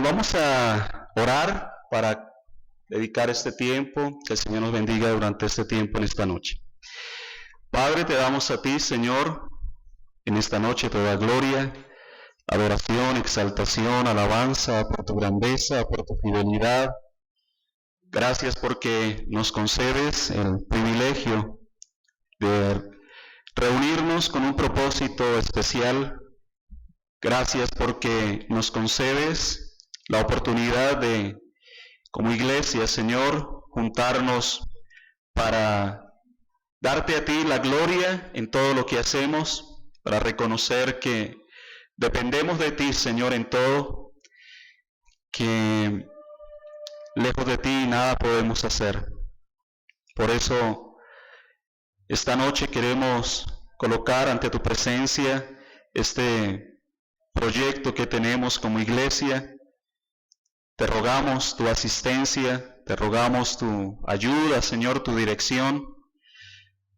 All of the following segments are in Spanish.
Vamos a orar para dedicar este tiempo, que el Señor nos bendiga durante este tiempo en esta noche. Padre, te damos a ti, Señor, en esta noche toda gloria, adoración, exaltación, alabanza por tu grandeza, por tu fidelidad. Gracias porque nos concedes el privilegio de reunirnos con un propósito especial. Gracias porque nos concedes la oportunidad de, como iglesia, Señor, juntarnos para darte a ti la gloria en todo lo que hacemos, para reconocer que dependemos de ti, Señor, en todo, que lejos de ti nada podemos hacer. Por eso, esta noche queremos colocar ante tu presencia este proyecto que tenemos como iglesia. Te rogamos tu asistencia, te rogamos tu ayuda, Señor, tu dirección.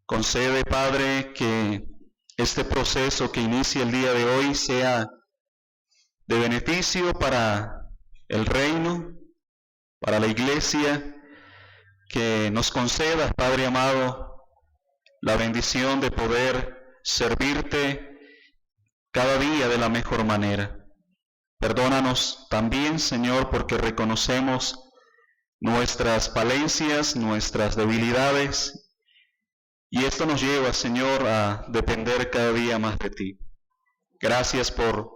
Concede, Padre, que este proceso que inicia el día de hoy sea de beneficio para el reino, para la iglesia, que nos concedas, Padre amado, la bendición de poder servirte cada día de la mejor manera. Perdónanos también, Señor, porque reconocemos nuestras falencias, nuestras debilidades, y esto nos lleva, Señor, a depender cada día más de ti. Gracias por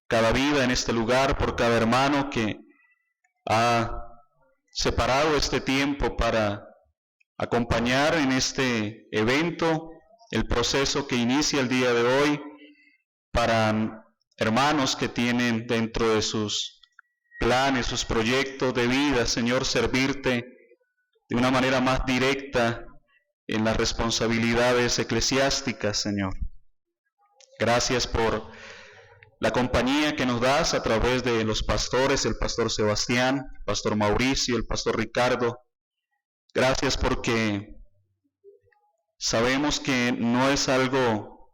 cada vida en este lugar, por cada hermano que ha separado este tiempo para acompañar en este evento el proceso que inicia el día de hoy, para hermanos que tienen dentro de sus planes, sus proyectos de vida, Señor, servirte de una manera más directa en las responsabilidades eclesiásticas, Señor. Gracias por la compañía que nos das a través de los pastores, el pastor Sebastián, el pastor Mauricio, el pastor Ricardo. Gracias porque sabemos que no es algo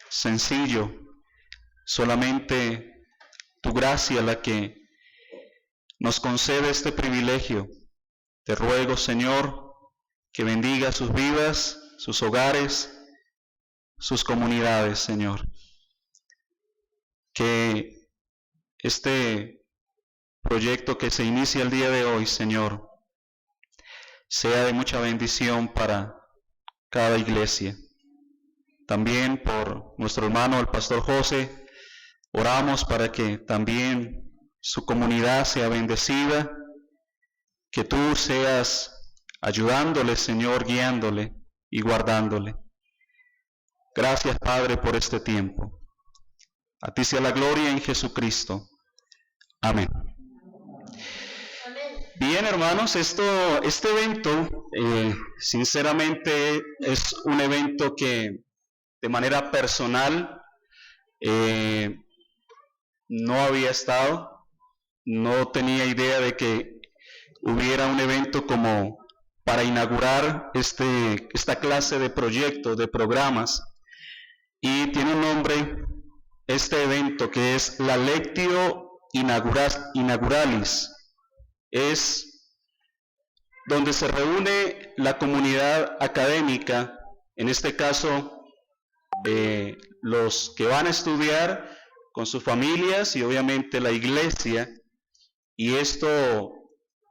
sencillo, solamente tu gracia la que nos concede este privilegio. Te ruego, Señor, que bendiga sus vidas, sus hogares, sus comunidades, Señor. Que este proyecto que se inicia el día de hoy, Señor, sea de mucha bendición para cada iglesia. También por nuestro hermano, el pastor José, oramos para que también su comunidad sea bendecida, que tú seas ayudándole, Señor, guiándole y guardándole. Gracias, Padre, por este tiempo. A ti sea la gloria en Jesucristo. Amén. Bien, hermanos, este evento, sinceramente, es un evento que de manera personal no había estado, no tenía idea de que hubiera un evento como para inaugurar esta clase de proyectos, de programas, y tiene un nombre, este evento, que es la Lectio Inauguralis. Es donde se reúne la comunidad académica, en este caso los que van a estudiar con sus familias y obviamente la iglesia, y esto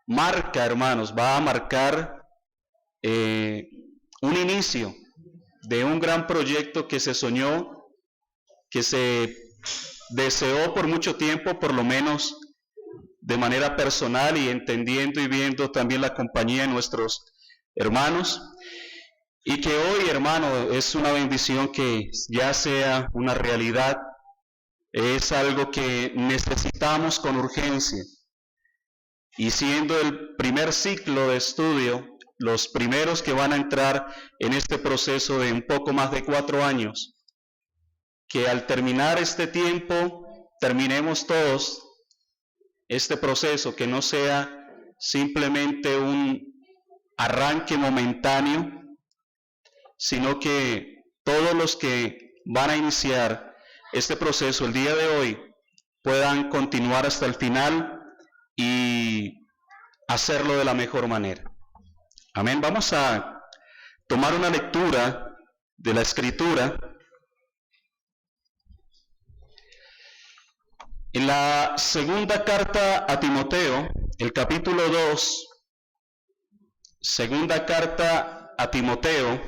marca, hermanos, va a marcar un inicio de un gran proyecto que se soñó, que se deseó por mucho tiempo, por lo menos de manera personal, y entendiendo y viendo también la compañía de nuestros hermanos, y que hoy, hermano, es una bendición que ya sea una realidad. Es algo que necesitamos con urgencia, y siendo el primer ciclo de estudio, los primeros que van a entrar en este proceso de un poco más de 4 años, que al terminar este tiempo, terminemos todos este proceso, que no sea simplemente un arranque momentáneo, sino que todos los que van a iniciar este proceso el día de hoy puedan continuar hasta el final y hacerlo de la mejor manera. Amén. Vamos a tomar una lectura de la Escritura en la segunda carta a Timoteo, el capítulo 2, segunda carta a Timoteo,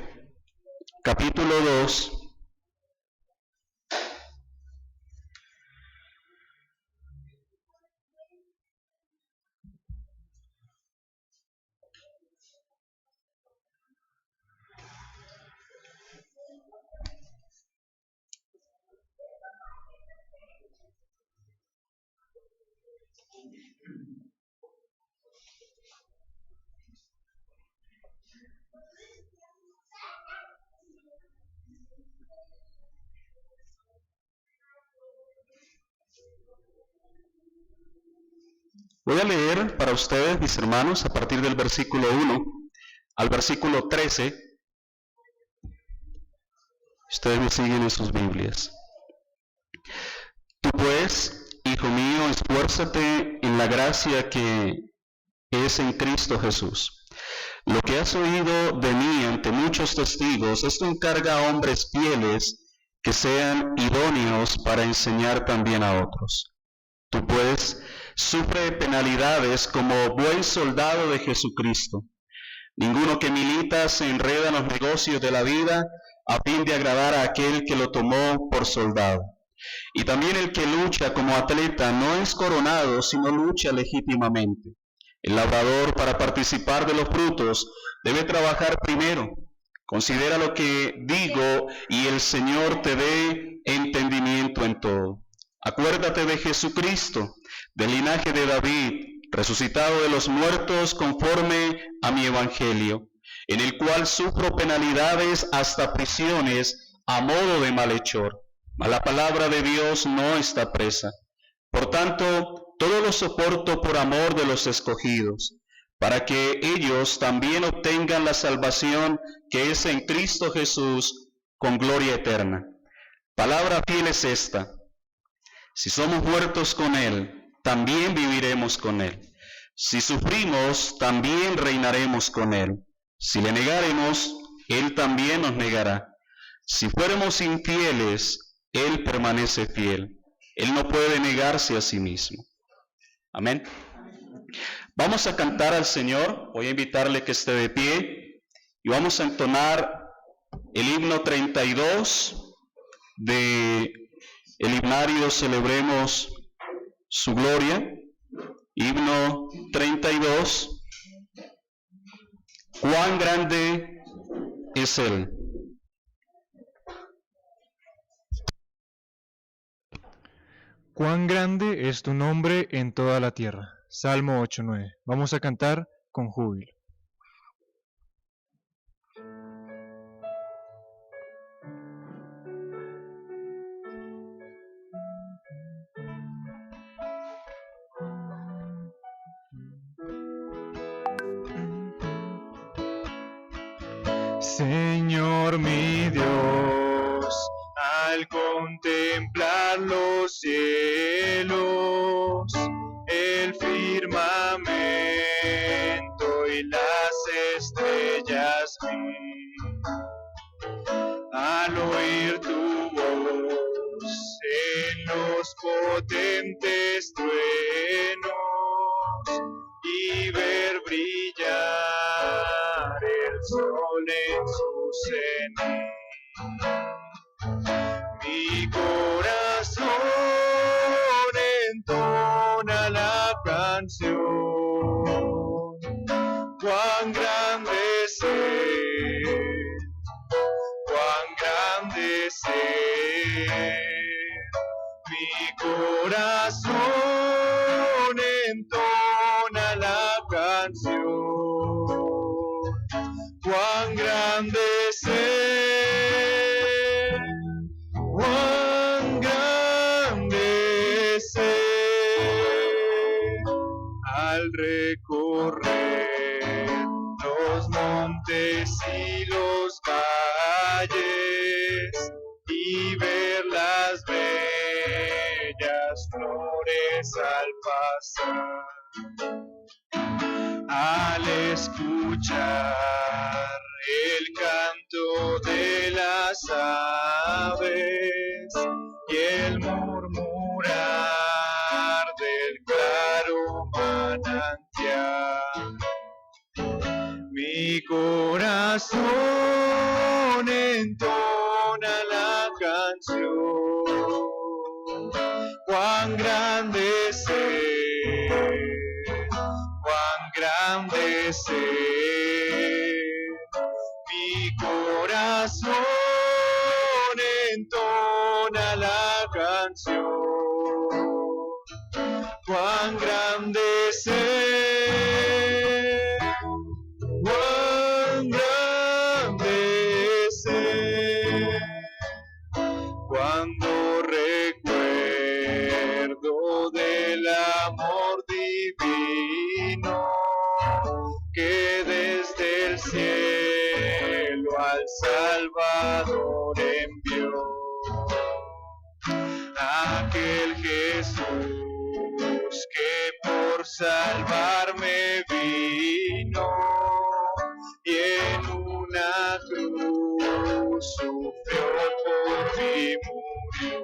capítulo 2, voy a leer para ustedes, mis hermanos, a partir del versículo 1 al versículo 13. Ustedes me siguen en sus Biblias. Tú pues, hijo mío, esfuérzate en la gracia que es en Cristo Jesús. Lo que has oído de mí ante muchos testigos, esto encarga a hombres fieles que sean idóneos para enseñar también a otros. Tú pues, sufre penalidades como buen soldado de Jesucristo. Ninguno que milita se enreda en los negocios de la vida a fin de agradar a aquel que lo tomó por soldado. Y también el que lucha como atleta no es coronado, sino lucha legítimamente. El labrador, para participar de los frutos, debe trabajar primero. Considera lo que digo y el Señor te dé entendimiento en todo. Acuérdate de Jesucristo, del linaje de David, resucitado de los muertos conforme a mi evangelio, en el cual sufro penalidades hasta prisiones a modo de malhechor. Mas la palabra de Dios no está presa. Por tanto, todo lo soporto por amor de los escogidos, para que ellos también obtengan la salvación que es en Cristo Jesús con gloria eterna. Palabra fiel es esta: si somos muertos con Él, también viviremos con Él. Si sufrimos, también reinaremos con Él. Si le negáremos, Él también nos negará. Si fuéramos infieles, Él permanece fiel. Él no puede negarse a sí mismo. Amén. Vamos a cantar al Señor. Voy a invitarle que esté de pie y vamos a entonar el himno 32 de el himnario Celebremos su Gloria. Himno 32. Cuán grande es Él. Cuán grande es tu nombre en toda la tierra. Salmo 8:9. Vamos a cantar con júbilo. Señor mi Dios, al contemplar los cielos, el firmamento y las estrellas vi, al oír tu voz en los potentes truenos y ver brillar el sol en su cenit. Mi corazón entona la canción. Cuán grande es Él, cuán grande es Él. Mi corazón entona la canción. Cuán grande es Él, cuán grande es Él. Al recorrer los montes y los valles y ver las bellas flores al pasar, al escuchar el canto de las aves y el murmurar del claro manantial. Mi corazón entona la canción, cuán grande es Él, cuán grande es Él. Mi corazón entona la canción, cuán grande es Él, cuán grande es Él. Cuando recuerdo del amor divino que desde el cielo al Salvador envió, aquel Jesús que por salvarme vino y en una cruz sufrió por mí, murió.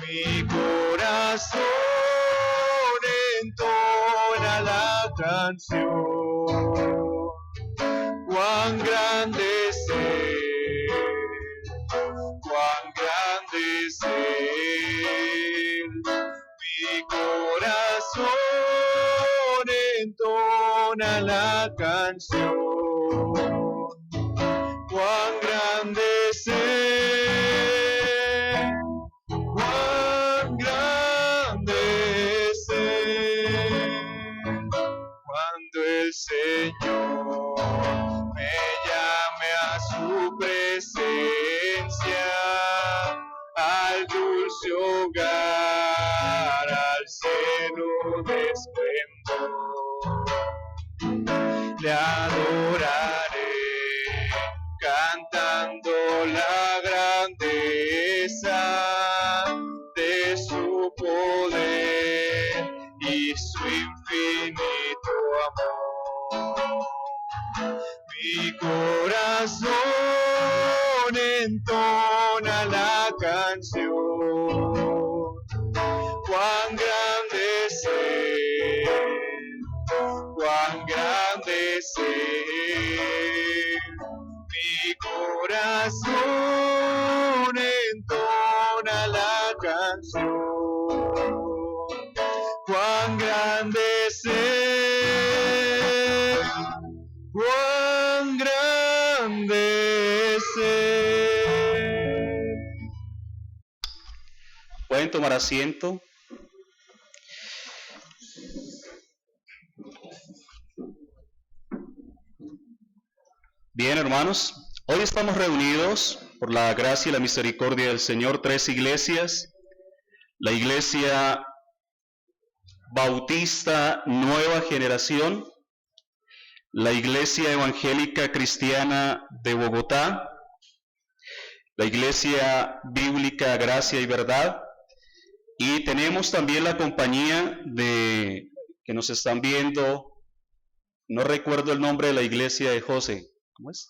Mi corazón entona la canción, cuán grande es Él, cuán grande es Él. Mi corazón entona la canción, cuán grande es Él, cuán grande es Él. Cuando el Señor me llame a su presencia, al dulce hogar, al seno de esplendor, le adoraré cantando la grandeza de su poder y su infinito amor. Mi corazón entona la canción, cuán grande es Él, cuán grande es Él. Mi corazón entona la canción, cuán grande es Él, cuán grande es Él. Pueden tomar asiento. Bien, hermanos, hoy estamos reunidos por la gracia y la misericordia del Señor, tres iglesias: la Iglesia Bautista Nueva Generación, la Iglesia Evangélica Cristiana de Bogotá, la Iglesia Bíblica Gracia y Verdad, y tenemos también la compañía de que nos están viendo, no recuerdo el nombre de la iglesia de José, ¿cómo es?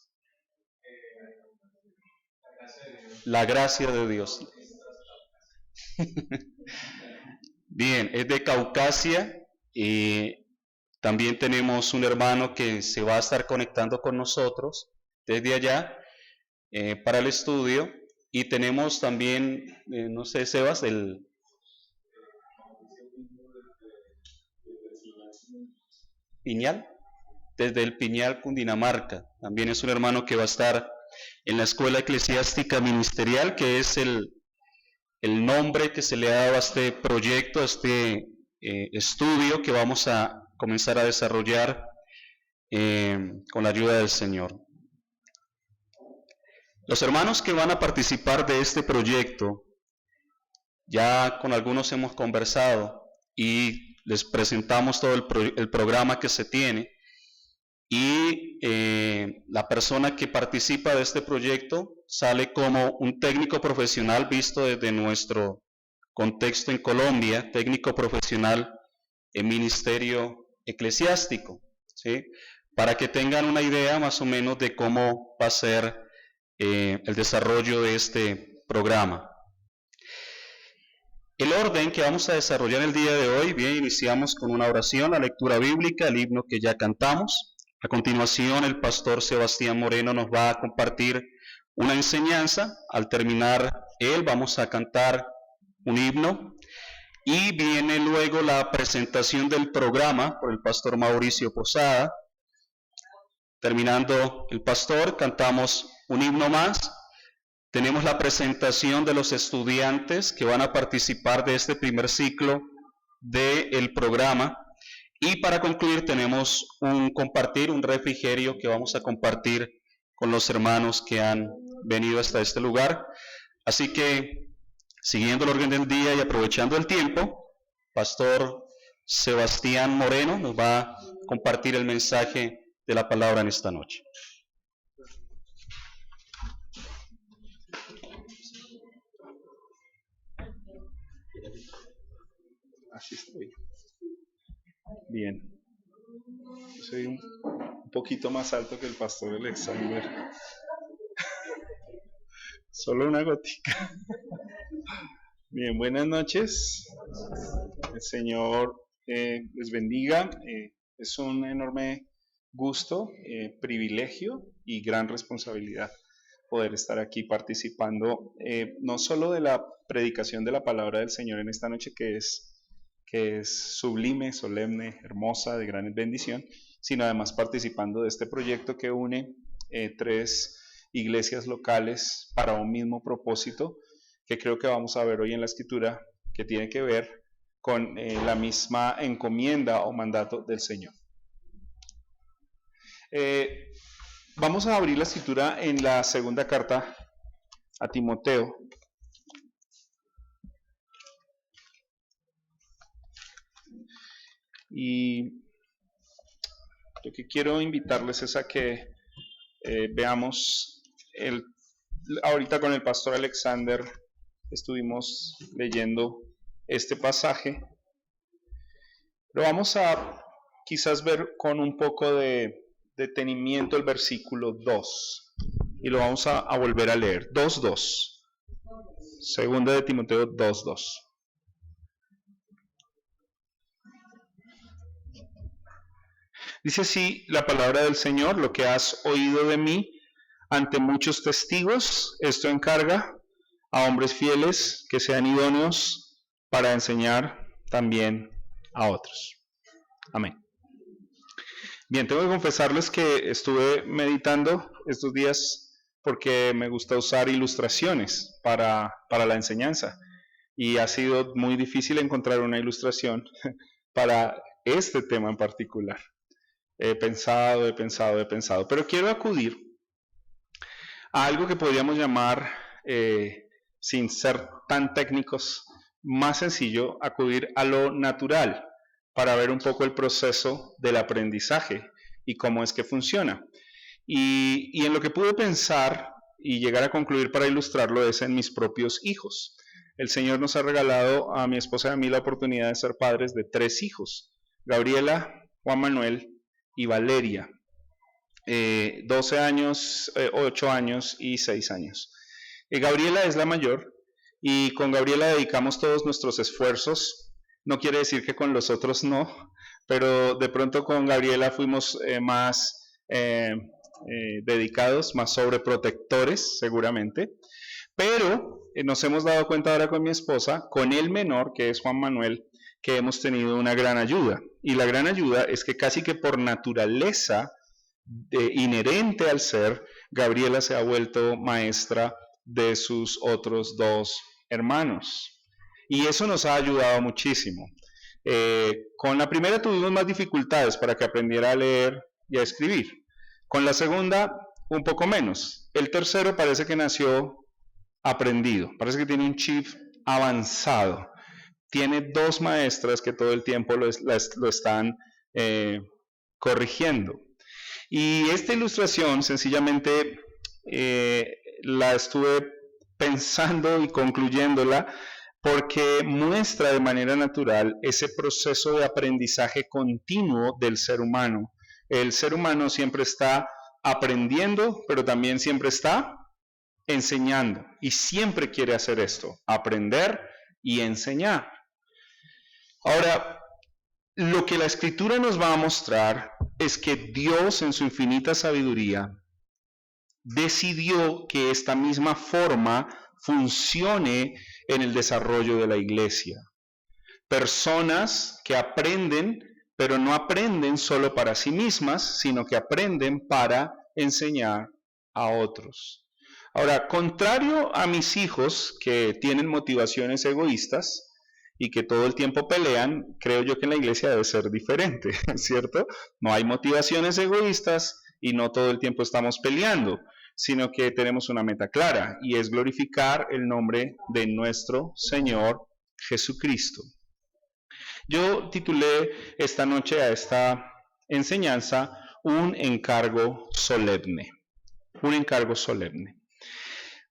La Gracia de Dios. Bien, es de Caucasia y también tenemos un hermano que se va a estar conectando con nosotros desde allá para el estudio, y tenemos también, no sé, Sebas, el Piñal, desde el Piñal, Cundinamarca. También es un hermano que va a estar en la Escuela Eclesiástica Ministerial, que es el nombre que se le ha dado a este proyecto, a este estudio que vamos a comenzar a desarrollar con la ayuda del Señor. Los hermanos que van a participar de este proyecto, ya con algunos hemos conversado y les presentamos todo el programa que se tiene, y la persona que participa de este proyecto sale como un técnico profesional visto desde nuestro contexto en Colombia, técnico profesional en ministerio eclesiástico, ¿sí? Para que tengan una idea más o menos de cómo va a ser el desarrollo de este programa. El orden que vamos a desarrollar el día de hoy, bien, iniciamos con una oración, la lectura bíblica, el himno que ya cantamos. A continuación, el pastor Sebastián Moreno nos va a compartir una enseñanza. Al terminar él, vamos a cantar un himno. Y viene luego la presentación del programa por el pastor Mauricio Posada. Terminando el pastor, cantamos un himno más. Tenemos la presentación de los estudiantes que van a participar de este primer ciclo del programa. Y para concluir tenemos un refrigerio que vamos a compartir con los hermanos que han venido hasta este lugar. Así que, siguiendo el orden del día y aprovechando el tiempo, Pastor Sebastián Moreno nos va a compartir el mensaje de la palabra en esta noche. Así estoy. Bien. Yo soy un poquito más alto que el pastor Alexander. Solo una gotica. Bien, buenas noches. El Señor les bendiga. Es un enorme gusto, privilegio y gran responsabilidad poder estar aquí participando, no solo de la predicación de la palabra del Señor en esta noche, que es sublime, solemne, hermosa, de gran bendición, sino además participando de este proyecto que une 3 iglesias locales para un mismo propósito, que creo que vamos a ver hoy en la Escritura, que tiene que ver con la misma encomienda o mandato del Señor. Vamos a abrir la Escritura en la segunda carta a Timoteo. Y lo que quiero invitarles es a que veamos, ahorita con el pastor Alexander estuvimos leyendo este pasaje, pero vamos a quizás ver con un poco de detenimiento el versículo 2, y lo vamos a volver a leer, 2:2, segunda de Timoteo 2:2. Dice así la palabra del Señor: lo que has oído de mí ante muchos testigos, esto encarga a hombres fieles que sean idóneos para enseñar también a otros. Amén. Bien, tengo que confesarles que estuve meditando estos días porque me gusta usar ilustraciones para la enseñanza, y ha sido muy difícil encontrar una ilustración para este tema en particular. He pensado, pero quiero acudir a algo que podríamos llamar, sin ser tan técnicos, más sencillo, acudir a lo natural para ver un poco el proceso del aprendizaje y cómo es que funciona. Y en lo que pude pensar y llegar a concluir para ilustrarlo es en mis propios hijos. El Señor nos ha regalado a mi esposa y a mí la oportunidad de ser padres de 3 hijos: Gabriela, Juan Manuel y Valeria, 12 años, 8 años y 6 años. Gabriela es la mayor, y con Gabriela dedicamos todos nuestros esfuerzos. No quiere decir que con los otros no, pero de pronto con Gabriela fuimos más dedicados, más sobreprotectores seguramente. Pero nos hemos dado cuenta ahora con mi esposa, con el menor, que es Juan Manuel, que hemos tenido una gran ayuda. Y la gran ayuda es que casi que por naturaleza inherente al ser, Gabriela se ha vuelto maestra de sus otros 2 hermanos. Y eso nos ha ayudado muchísimo. Con la primera tuvimos más dificultades para que aprendiera a leer y a escribir. Con la segunda, un poco menos. El tercero parece que nació aprendido. Parece que tiene un chip avanzado. Tiene 2 maestras que todo el tiempo lo están corrigiendo. Y esta ilustración sencillamente la estuve pensando y concluyéndola porque muestra de manera natural ese proceso de aprendizaje continuo del ser humano. El ser humano siempre está aprendiendo, pero también siempre está enseñando, y siempre quiere hacer esto, aprender y enseñar. Ahora, lo que la Escritura nos va a mostrar es que Dios, en su infinita sabiduría, decidió que esta misma forma funcione en el desarrollo de la iglesia. Personas que aprenden, pero no aprenden solo para sí mismas, sino que aprenden para enseñar a otros. Ahora, contrario a mis hijos que tienen motivaciones egoístas y que todo el tiempo pelean, creo yo que en la iglesia debe ser diferente, ¿cierto? No hay motivaciones egoístas y no todo el tiempo estamos peleando, sino que tenemos una meta clara, y es glorificar el nombre de nuestro Señor Jesucristo. Yo titulé esta noche a esta enseñanza un encargo solemne. Un encargo solemne.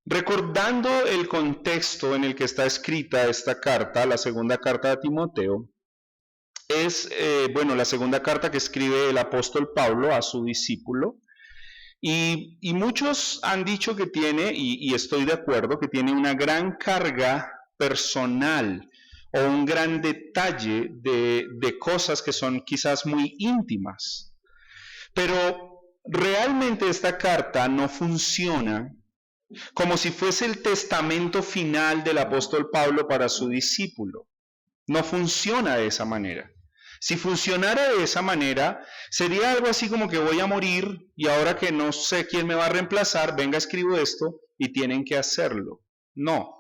Recordando el contexto en el que está escrita esta carta, la segunda carta de Timoteo, es la segunda carta que escribe el apóstol Pablo a su discípulo, y muchos han dicho que tiene, y estoy de acuerdo, que tiene una gran carga personal o un gran detalle de cosas que son quizás muy íntimas. Pero realmente esta carta no funciona como si fuese el testamento final del apóstol Pablo para su discípulo. No funciona de esa manera. Si funcionara de esa manera, sería algo así como que voy a morir y ahora que no sé quién me va a reemplazar, venga, escribo esto y tienen que hacerlo. No.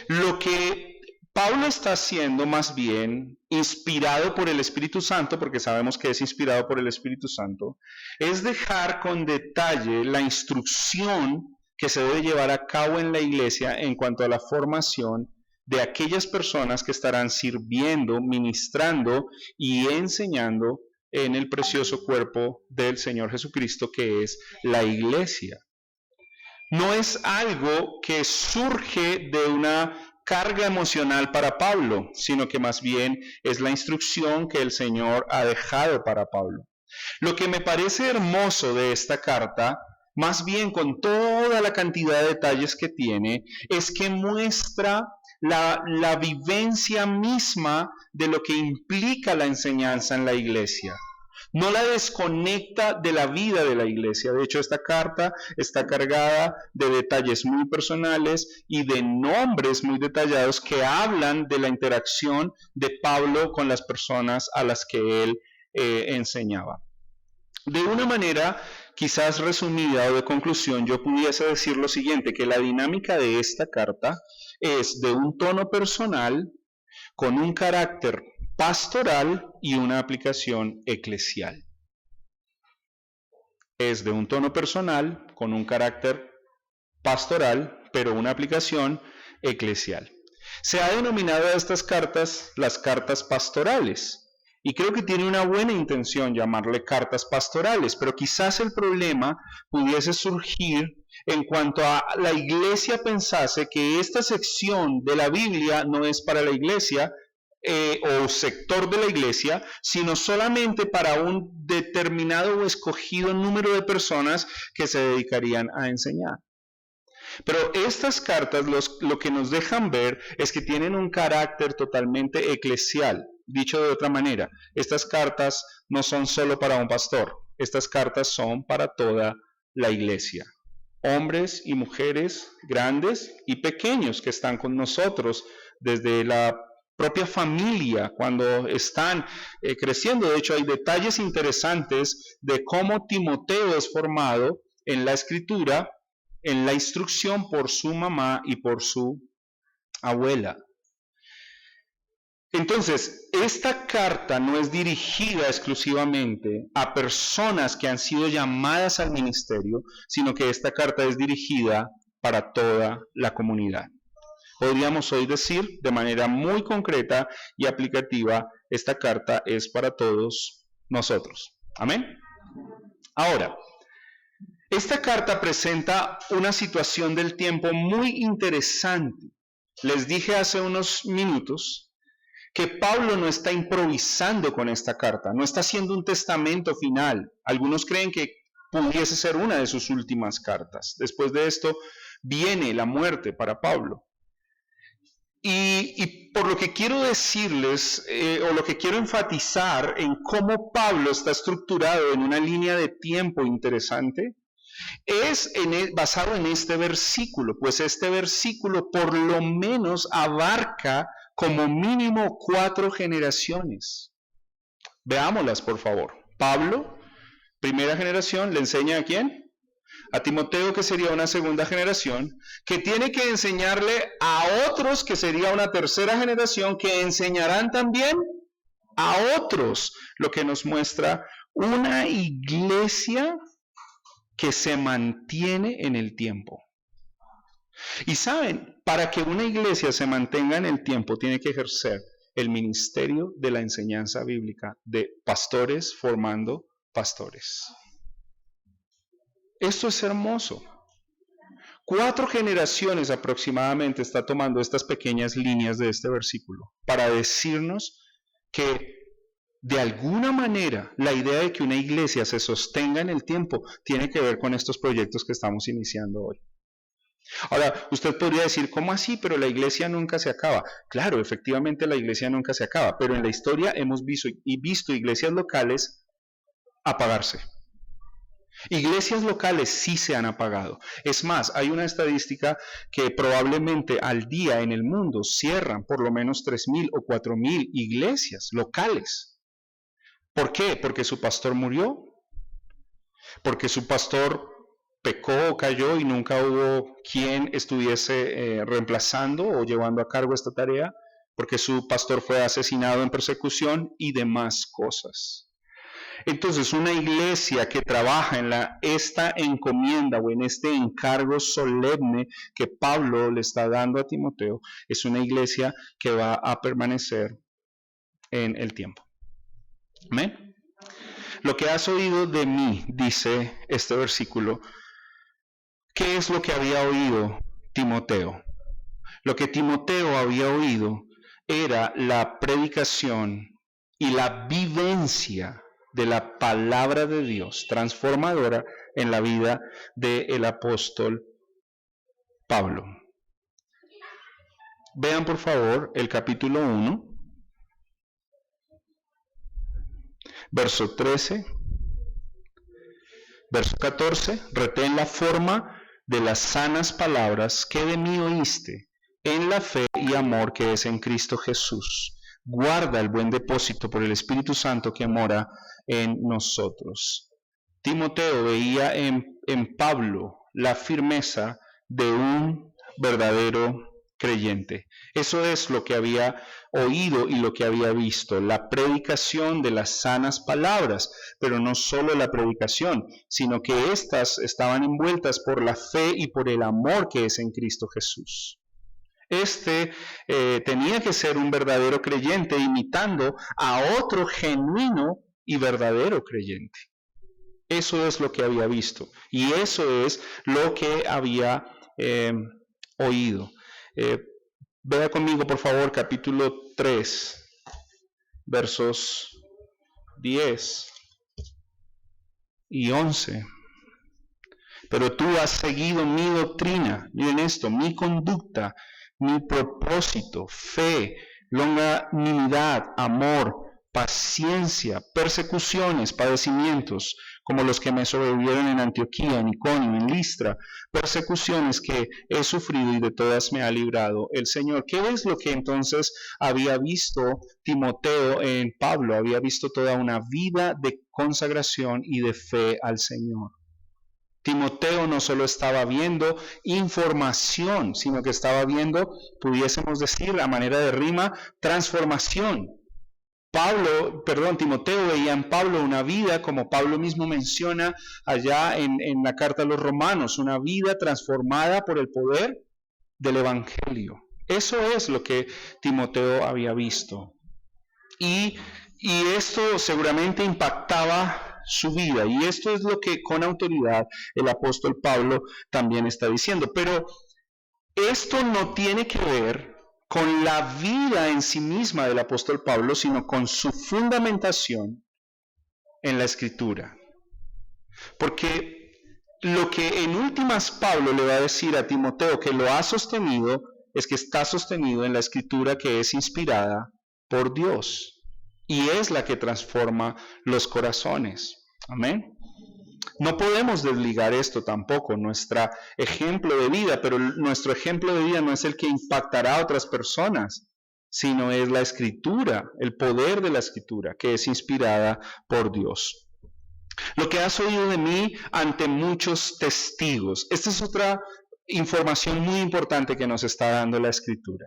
Lo que Pablo está haciendo, más bien, inspirado por el Espíritu Santo, porque sabemos que es inspirado por el Espíritu Santo, es dejar con detalle la instrucción que se debe llevar a cabo en la iglesia en cuanto a la formación de aquellas personas que estarán sirviendo, ministrando y enseñando en el precioso cuerpo del Señor Jesucristo, que es la iglesia. No es algo que surge de una carga emocional para Pablo, sino que más bien es la instrucción que el Señor ha dejado para Pablo. Lo que me parece hermoso de esta carta, más bien con toda la cantidad de detalles que tiene, es que muestra la vivencia misma de lo que implica la enseñanza en la iglesia. No la desconecta de la vida de la iglesia. De hecho, esta carta está cargada de detalles muy personales y de nombres muy detallados que hablan de la interacción de Pablo con las personas a las que él enseñaba. De una manera quizás resumida o de conclusión, yo pudiese decir lo siguiente, que la dinámica de esta carta es de un tono personal con un carácter pastoral y una aplicación eclesial. Es de un tono personal con un carácter pastoral, pero una aplicación eclesial. Se ha denominado a estas cartas las cartas pastorales. Y creo que tiene una buena intención llamarle cartas pastorales, pero quizás el problema pudiese surgir en cuanto a la iglesia pensase que esta sección de la Biblia no es para la iglesia o sector de la iglesia, sino solamente para un determinado o escogido número de personas que se dedicarían a enseñar. Pero estas cartas lo que nos dejan ver es que tienen un carácter totalmente eclesial. Dicho de otra manera, estas cartas no son solo para un pastor, estas cartas son para toda la iglesia. Hombres y mujeres grandes y pequeños que están con nosotros desde la propia familia cuando están creciendo. De hecho, hay detalles interesantes de cómo Timoteo es formado en la escritura, en la instrucción por su mamá y por su abuela. Entonces, esta carta no es dirigida exclusivamente a personas que han sido llamadas al ministerio, sino que esta carta es dirigida para toda la comunidad. Podríamos hoy decir de manera muy concreta y aplicativa, esta carta es para todos nosotros. Amén. Ahora, esta carta presenta una situación del tiempo muy interesante. Les dije hace unos minutos que Pablo no está improvisando con esta carta, no está haciendo un testamento final. Algunos creen que pudiese ser una de sus últimas cartas. Después de esto viene la muerte para Pablo. Y por lo que quiero decirles, o lo que quiero enfatizar en cómo Pablo está estructurado en una línea de tiempo interesante, es basado en este versículo, pues este versículo por lo menos abarca como mínimo 4 generaciones. Veámoslas, por favor. Pablo, primera generación, ¿le enseña a quién? A Timoteo, que sería una segunda generación, que tiene que enseñarle a otros, que sería una tercera generación, que enseñarán también a otros, lo que nos muestra una iglesia que se mantiene en el tiempo. Y saben, para que una iglesia se mantenga en el tiempo, tiene que ejercer el ministerio de la enseñanza bíblica, de pastores formando pastores. Esto es hermoso. 4 generaciones aproximadamente está tomando estas pequeñas líneas de este versículo para decirnos que de alguna manera la idea de que una iglesia se sostenga en el tiempo tiene que ver con estos proyectos que estamos iniciando hoy. Ahora, usted podría decir, ¿cómo así? Pero la iglesia nunca se acaba. Claro, efectivamente la iglesia nunca se acaba, pero en la historia hemos visto iglesias locales apagarse. Iglesias locales sí se han apagado. Es más, hay una estadística que probablemente al día en el mundo cierran por lo menos 3,000 o 4,000 iglesias locales. ¿Por qué? Porque su pastor murió, porque su pastor pecó o cayó y nunca hubo quien estuviese reemplazando o llevando a cargo esta tarea, porque su pastor fue asesinado en persecución y demás cosas. Entonces, una iglesia que trabaja en esta encomienda o en este encargo solemne que Pablo le está dando a Timoteo, es una iglesia que va a permanecer en el tiempo. ¿Amén? Lo que has oído de mí, dice este versículo, ¿qué es lo que había oído Timoteo? Lo que Timoteo había oído era la predicación y la vivencia de la palabra de Dios transformadora en la vida del apóstol Pablo. Vean por favor el capítulo 1, verso 13, verso 14, retén la forma de las sanas palabras que de mí oíste, en la fe y amor que es en Cristo Jesús. Guarda el buen depósito por el Espíritu Santo que mora en nosotros. Timoteo veía en Pablo la firmeza de un verdadero creyente. Eso es lo que había oído y lo que había visto, la predicación de las sanas palabras, pero no solo la predicación, sino que éstas estaban envueltas por la fe y por el amor que es en Cristo Jesús. Tenía que ser un verdadero creyente imitando a otro genuino y verdadero creyente. Eso es lo que había visto y eso es lo que había oído. Vea conmigo por favor capítulo 3, versos 10 y 11. Pero tú has seguido mi doctrina, miren esto, mi conducta, mi propósito, fe, longanimidad, amor, paciencia, persecuciones, padecimientos, como los que me sobrevivieron en Antioquía, en Iconio, en Listra, persecuciones que he sufrido y de todas me ha librado el Señor. ¿Qué es lo que entonces había visto Timoteo en Pablo? Había visto toda una vida de consagración y de fe al Señor. Timoteo no solo estaba viendo información, sino que estaba viendo, pudiésemos decir, a manera de rima, transformación. Timoteo veía en Pablo una vida, como Pablo mismo menciona allá en la carta a los Romanos, una vida transformada por el poder del Evangelio. Eso es lo que Timoteo había visto. Y esto seguramente impactaba su vida, y esto es lo que con autoridad el apóstol Pablo también está diciendo. Pero Esto no tiene que ver con la vida en sí misma del apóstol Pablo, sino con su fundamentación en la Escritura. Porque lo que en últimas Pablo le va a decir a Timoteo que lo ha sostenido, es que está sostenido en la Escritura que es inspirada por Dios y es la que transforma los corazones. Amén. No podemos desligar esto tampoco, nuestro ejemplo de vida, pero nuestro ejemplo de vida no es el que impactará a otras personas, sino es la Escritura, el poder de la Escritura, que es inspirada por Dios. Lo que has oído de mí ante muchos testigos. Esta es otra información muy importante que nos está dando la Escritura.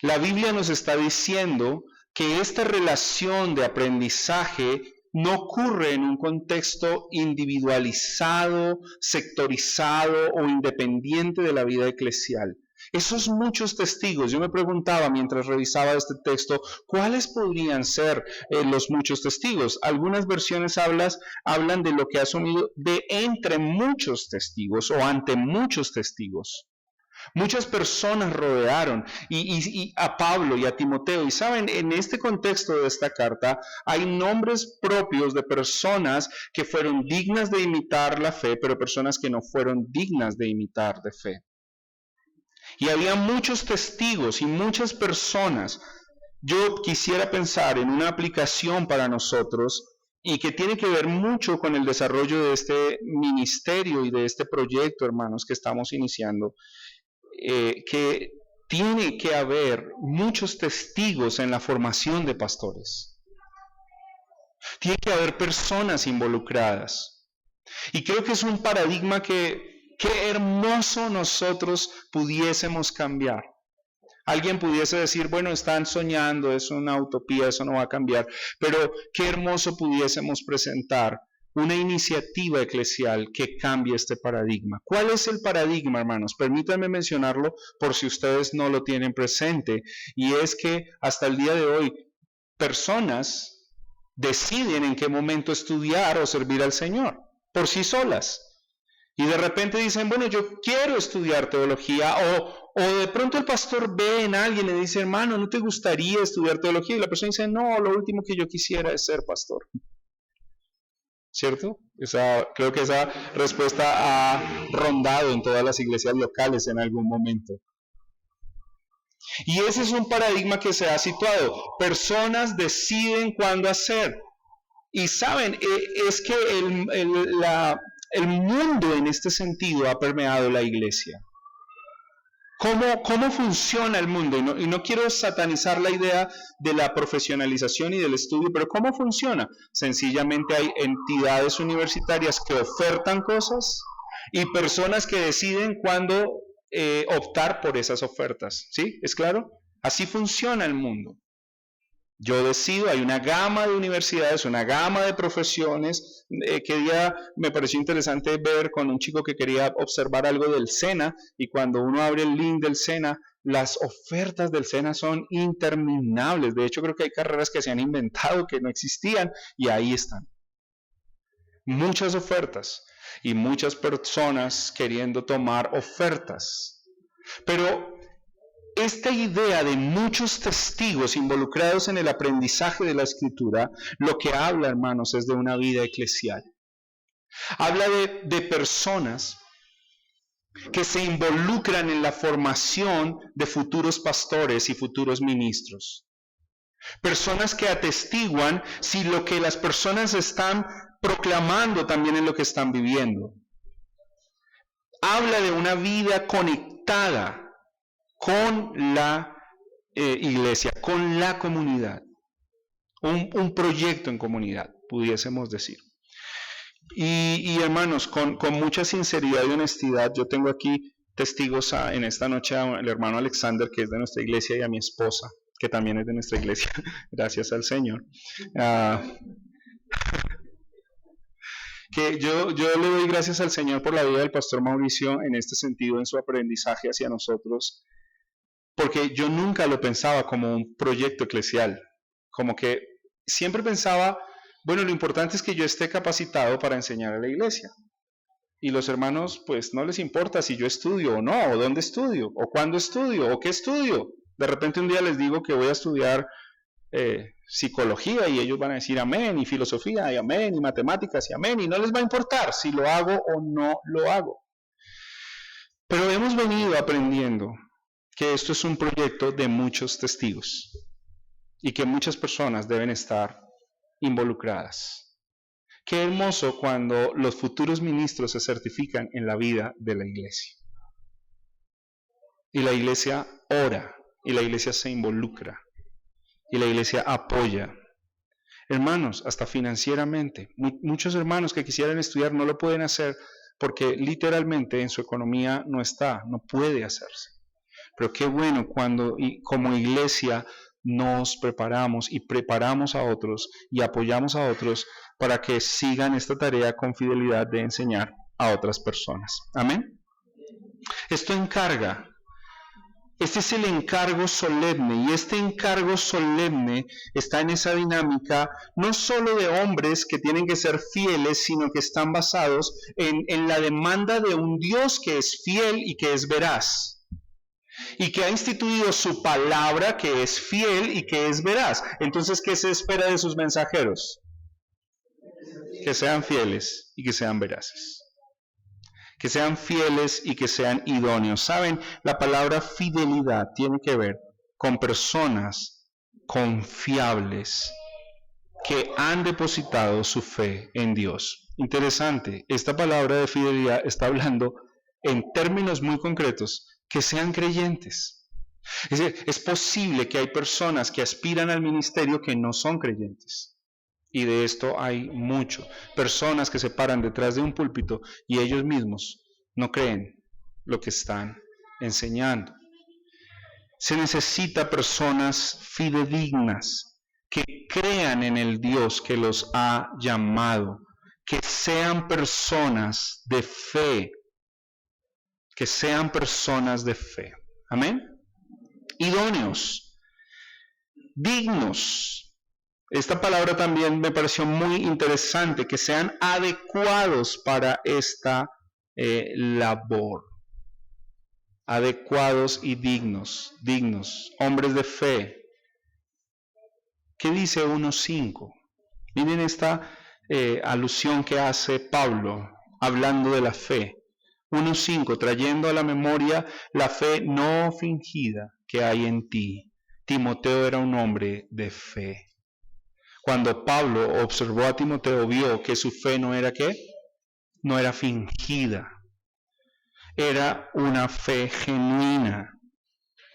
La Biblia nos está diciendo que esta relación de aprendizaje no ocurre en un contexto individualizado, sectorizado o independiente de la vida eclesial. Esos muchos testigos, yo me preguntaba mientras revisaba este texto, ¿cuáles podrían ser los muchos testigos? Algunas versiones hablan de lo que ha asumido de entre muchos testigos o ante muchos testigos. Muchas personas rodearon y a Pablo y a Timoteo. Y saben, en este contexto de esta carta hay nombres propios de personas que fueron dignas de imitar la fe, pero personas que no fueron dignas de imitar de fe. Y había muchos testigos y muchas personas. Yo quisiera pensar en una aplicación para nosotros y que tiene que ver mucho con el desarrollo de este ministerio y de este proyecto, hermanos, que estamos iniciando. Que tiene que haber muchos testigos en la formación de pastores. Tiene que haber personas involucradas. Y creo que es un paradigma que qué hermoso nosotros pudiésemos cambiar. Alguien pudiese decir, bueno, están soñando, es una utopía, eso no va a cambiar. Pero qué hermoso pudiésemos presentar una iniciativa eclesial que cambie este paradigma. ¿Cuál es el paradigma, hermanos? Permítanme mencionarlo por si ustedes no lo tienen presente. Y es que hasta el día de hoy, personas deciden en qué momento estudiar o servir al Señor, por sí solas. Y de repente dicen, bueno, yo quiero estudiar teología, o de pronto el pastor ve en alguien y le dice, hermano, ¿no te gustaría estudiar teología? Y la persona dice, no, lo último que yo quisiera es ser pastor. ¿Cierto? Creo que esa respuesta ha rondado en todas las iglesias locales en algún momento. Y ese es un paradigma que se ha situado. Personas deciden cuándo hacer. Y saben, es que el mundo en este sentido ha permeado la iglesia. ¿Cómo funciona el mundo? Y no quiero satanizar la idea de la profesionalización y del estudio, pero ¿cómo funciona? Sencillamente hay entidades universitarias que ofertan cosas y personas que deciden cuándo optar por esas ofertas. ¿Sí? ¿Es claro? Así funciona el mundo. Yo decido, hay una gama de universidades, una gama de profesiones. Que día me pareció interesante ver con un chico que quería observar algo del SENA, y cuando uno abre el link del SENA, las ofertas del SENA son interminables. De hecho, creo que hay carreras que se han inventado que no existían, y ahí están. Muchas ofertas y muchas personas queriendo tomar ofertas. Pero esta idea de muchos testigos involucrados en el aprendizaje de la Escritura, lo que habla, hermanos, es de una vida eclesial. Habla de personas que se involucran en la formación de futuros pastores y futuros ministros. Personas que atestiguan si lo que las personas están proclamando también es lo que están viviendo. Habla de una vida conectada con la iglesia, con la comunidad. Un proyecto en comunidad, pudiésemos decir. Y hermanos, con mucha sinceridad y honestidad, yo tengo aquí testigos en esta noche al hermano Alexander, que es de nuestra iglesia, y a mi esposa, que también es de nuestra iglesia, gracias al Señor. Que yo le doy gracias al Señor por la vida del pastor Mauricio en este sentido, en su aprendizaje hacia nosotros, porque yo nunca lo pensaba como un proyecto eclesial, como que siempre pensaba, bueno, lo importante es que yo esté capacitado para enseñar a la iglesia. Y los hermanos, pues no les importa si yo estudio o no, o dónde estudio, o cuándo estudio, o qué estudio. De repente un día les digo que voy a estudiar psicología y ellos van a decir amén, y filosofía, y amén, y matemáticas, y amén, y no les va a importar si lo hago o no lo hago. Pero hemos venido aprendiendo que esto es un proyecto de muchos testigos y que muchas personas deben estar involucradas. Qué hermoso cuando los futuros ministros se certifican en la vida de la iglesia. Y la iglesia ora, y la iglesia se involucra, y la iglesia apoya. Hermanos, hasta financieramente, muchos hermanos que quisieran estudiar no lo pueden hacer porque literalmente en su economía no está, no puede hacerse. Pero qué bueno cuando como iglesia nos preparamos y preparamos a otros y apoyamos a otros para que sigan esta tarea con fidelidad de enseñar a otras personas. Amén. Esto encarga. Este es el encargo solemne, y este encargo solemne está en esa dinámica no solo de hombres que tienen que ser fieles, sino que están basados en la demanda de un Dios que es fiel y que es veraz, y que ha instituido su palabra que es fiel y que es veraz. Entonces, ¿qué se espera de sus mensajeros? Que sean fieles y que sean veraces. Que sean fieles y que sean idóneos. ¿Saben? La palabra fidelidad tiene que ver con personas confiables que han depositado su fe en Dios. Interesante, esta palabra de fidelidad está hablando en términos muy concretos, que sean creyentes. Es decir, es posible que hay personas que aspiran al ministerio que no son creyentes. Y de esto hay mucho. Personas que se paran detrás de un púlpito y ellos mismos no creen lo que están enseñando. Se necesita personas fidedignas que crean en el Dios que los ha llamado, que sean personas de fe, que sean personas de fe. Amén. Idóneos, dignos. Esta palabra también me pareció muy interesante, que sean adecuados para esta labor. Adecuados y dignos, hombres de fe. ¿Qué dice 1:5? Miren esta alusión que hace Pablo, hablando de la fe. 1:5, trayendo a la memoria la fe no fingida que hay en ti. Timoteo era un hombre de fe. Cuando Pablo observó a Timoteo, vio que su fe no era ¿qué? No era fingida. Era una fe genuina,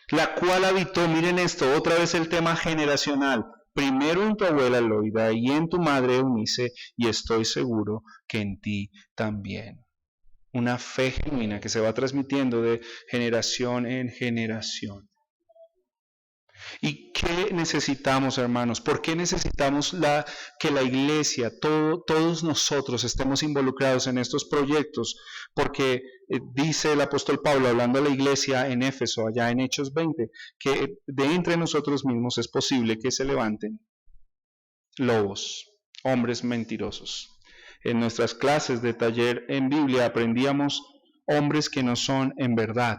la cual habitó, miren esto, otra vez el tema generacional. Primero en tu abuela Loida y en tu madre Eunice, y estoy seguro que en ti también. Una fe genuina que se va transmitiendo de generación en generación. ¿Y qué necesitamos, hermanos? ¿Por qué necesitamos que la iglesia, todos nosotros estemos involucrados en estos proyectos? Porque dice el apóstol Pablo, hablando a la iglesia en Éfeso, allá en Hechos 20, que de entre nosotros mismos es posible que se levanten lobos, hombres mentirosos. En nuestras clases de taller en Biblia aprendíamos hombres que no son en verdad,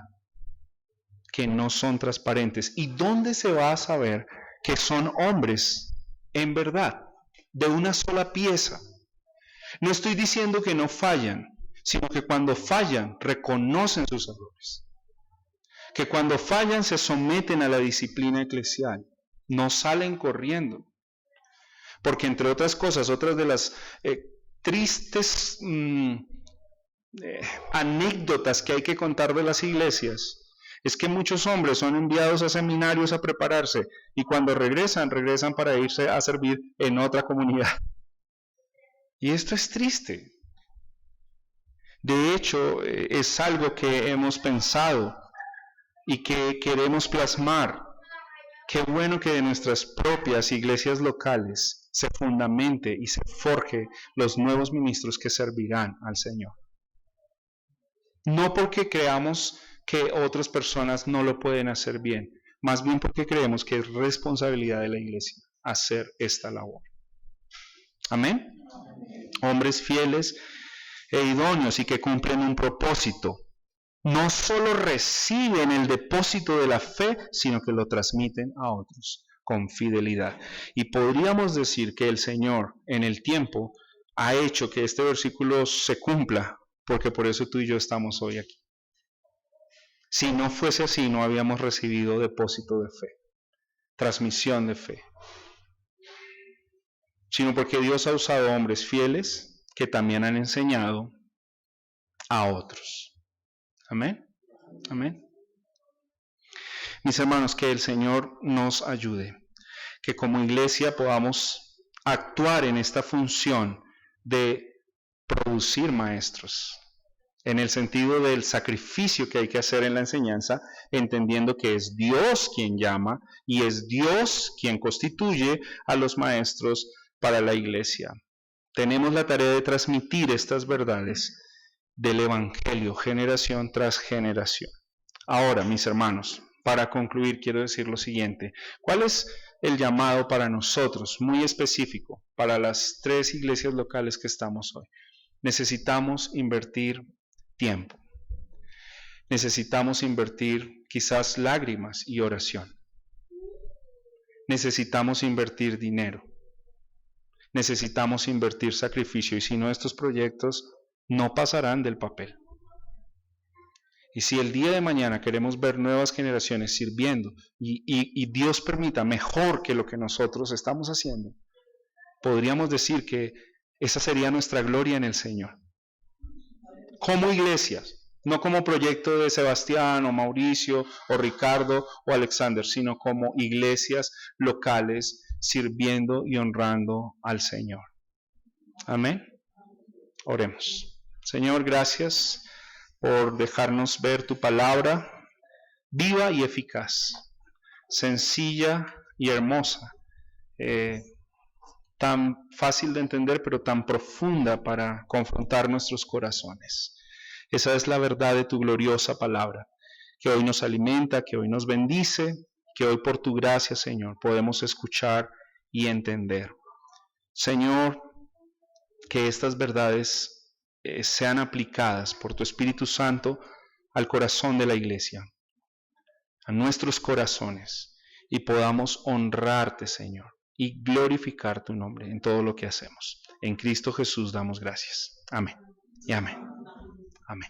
que no son transparentes. ¿Y dónde se va a saber que son hombres en verdad, de una sola pieza? No estoy diciendo que no fallan, sino que cuando fallan reconocen sus errores. Que cuando fallan se someten a la disciplina eclesial, no salen corriendo. Porque entre otras cosas, otras de las tristes anécdotas que hay que contar de las iglesias, es que muchos hombres son enviados a seminarios a prepararse y cuando regresan para irse a servir en otra comunidad. Y esto es triste. De hecho, es algo que hemos pensado y que queremos plasmar. Qué bueno que de nuestras propias iglesias locales se fundamente y se forje los nuevos ministros que servirán al Señor. No porque creamos que otras personas no lo pueden hacer bien, más bien porque creemos que es responsabilidad de la iglesia hacer esta labor. Amén. Hombres fieles, e idóneos y que cumplen un propósito. No solo reciben el depósito de la fe, sino que lo transmiten a otros con fidelidad. Y podríamos decir que el Señor en el tiempo ha hecho que este versículo se cumpla, porque por eso tú y yo estamos hoy aquí. Si no fuese así, no habíamos recibido depósito de fe, transmisión de fe, sino porque Dios ha usado hombres fieles que también han enseñado a otros. Amén. Amén. Mis hermanos, que el Señor nos ayude, que como iglesia podamos actuar en esta función de producir maestros, en el sentido del sacrificio que hay que hacer en la enseñanza, entendiendo que es Dios quien llama y es Dios quien constituye a los maestros para la iglesia. Tenemos la tarea de transmitir estas verdades del Evangelio, generación tras generación. Ahora, mis hermanos, para concluir, quiero decir lo siguiente. ¿Cuál es el llamado para nosotros, muy específico, para las 3 iglesias locales que estamos hoy? Necesitamos invertir tiempo. Necesitamos invertir quizás lágrimas y oración. Necesitamos invertir dinero. Necesitamos invertir sacrificio. Y si no, estos proyectos no pasarán del papel. Y si el día de mañana queremos ver nuevas generaciones sirviendo y Dios permita mejor que lo que nosotros estamos haciendo, podríamos decir que esa sería nuestra gloria en el Señor. Como iglesias, no como proyecto de Sebastián o Mauricio o Ricardo o Alexander, sino como iglesias locales sirviendo y honrando al Señor. Amén. Oremos. Señor, gracias por dejarnos ver tu palabra viva y eficaz, sencilla y hermosa, tan fácil de entender pero tan profunda para confrontar nuestros corazones. Esa es la verdad de tu gloriosa palabra, que hoy nos alimenta, que hoy nos bendice, que hoy por tu gracia, Señor, podemos escuchar y entender. Señor, que estas verdades sean aplicadas por tu Espíritu Santo al corazón de la iglesia, a nuestros corazones, y podamos honrarte, Señor, y glorificar tu nombre en todo lo que hacemos. En Cristo Jesús damos gracias. Amén y amén. Amén.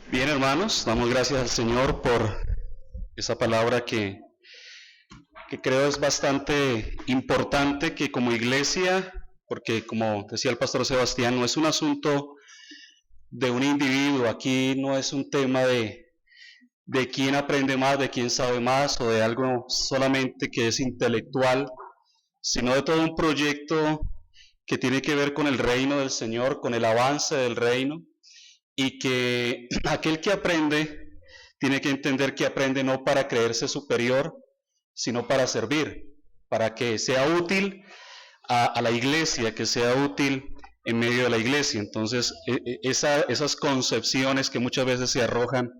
Bien, hermanos, damos gracias al Señor por esa palabra que creo es bastante importante, que como iglesia, porque como decía el pastor Sebastián, no es un asunto de un individuo, aquí no es un tema de quién aprende más, de quién sabe más, o de algo solamente que es intelectual, sino de todo un proyecto que tiene que ver con el reino del Señor, con el avance del reino, y que aquel que aprende tiene que entender que aprende no para creerse superior, sino para servir, para que sea útil a la iglesia, que sea útil en medio de la iglesia. Entonces, esas concepciones que muchas veces se arrojan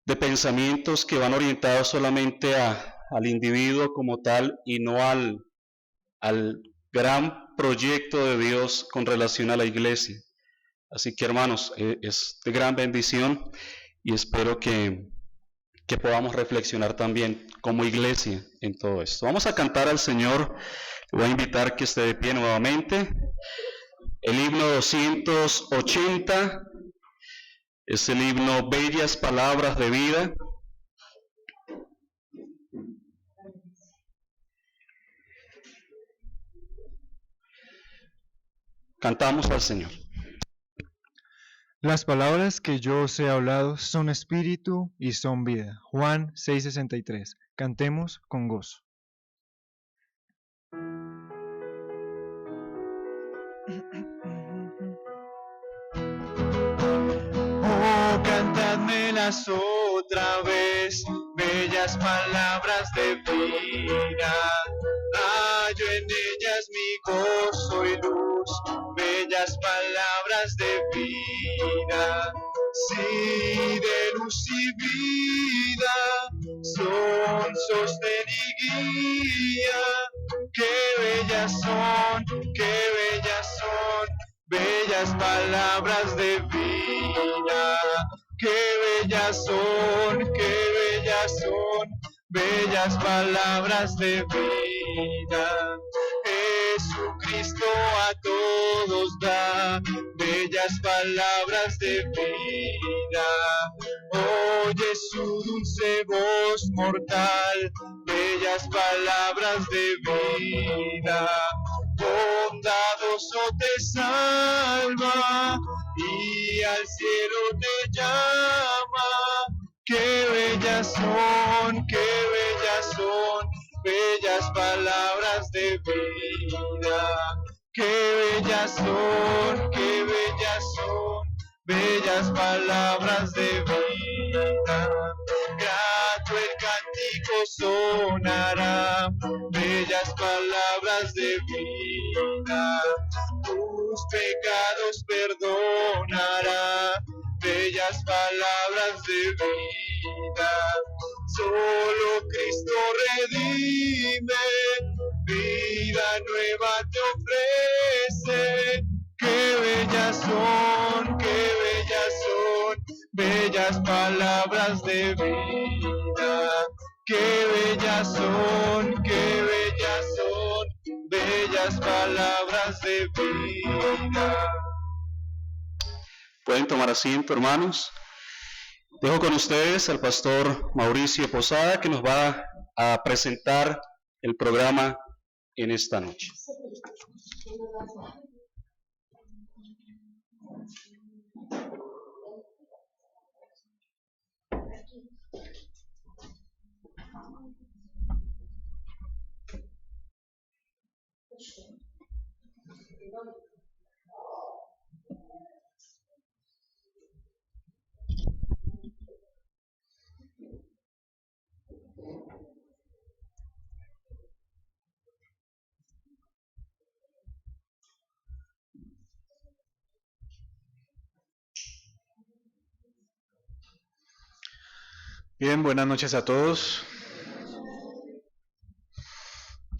de pensamientos que van orientados solamente al individuo como tal y no al gran proyecto de Dios con relación a la iglesia. Así que, hermanos, es de gran bendición y espero que podamos reflexionar también como iglesia en todo esto. Vamos a cantar al Señor. Le voy a invitar que esté de pie nuevamente. El himno 280 es el himno Bellas Palabras de Vida. Cantamos al Señor. Las palabras que yo os he hablado son espíritu y son vida. Juan 6:63. Cantemos con gozo. Oh, cantadmelas otra vez, bellas palabras de vida. Hallo en ellas mi gozo y luz, bellas palabras de vida, sí, de luz y vida, son sostén y guía. Qué bellas son, bellas palabras de vida. Qué bellas son, bellas palabras de vida. Jesucristo a todos da bellas palabras de vida. Oye su dulce voz mortal, bellas palabras de vida. Bondadoso te salva y al cielo te llama. Qué bellas son, bellas palabras de vida. Qué bellas son, bellas palabras de vida. Grato el cántico sonará, bellas palabras de vida. Tus pecados perdonará, bellas palabras de vida. Solo Cristo redime, vida nueva te ofrece. Qué bellas son, bellas palabras de vida. Qué bellas son, bellas palabras de vida. Pueden tomar asiento, hermanos. Dejo con ustedes al pastor Mauricio Posada, que nos va a presentar el programa en esta noche. Bien, buenas noches a todos.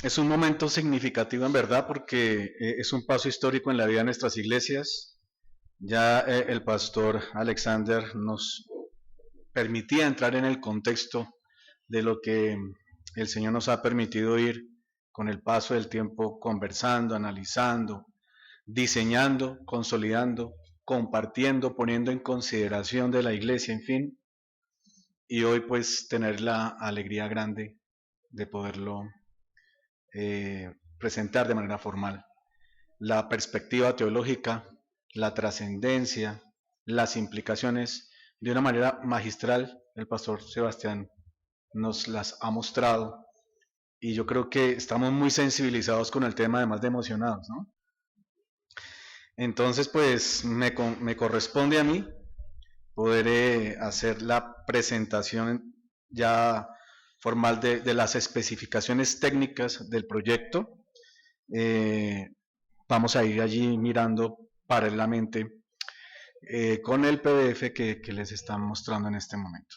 Es un momento significativo en verdad porque es un paso histórico en la vida de nuestras iglesias. Ya el pastor Alexander nos permitía entrar en el contexto de lo que el Señor nos ha permitido ir con el paso del tiempo conversando, analizando, diseñando, consolidando, compartiendo, poniendo en consideración de la iglesia, en fin. Y hoy pues tener la alegría grande de poderlo presentar de manera formal. La perspectiva teológica, la trascendencia, las implicaciones, de una manera magistral, el pastor Sebastián nos las ha mostrado. Y yo creo que estamos muy sensibilizados con el tema, además de emocionados, ¿no? Entonces pues me corresponde a mí poder hacer la presentación ya formal de las especificaciones técnicas del proyecto. Vamos a ir allí mirando paralelamente con el PDF que les están mostrando en este momento.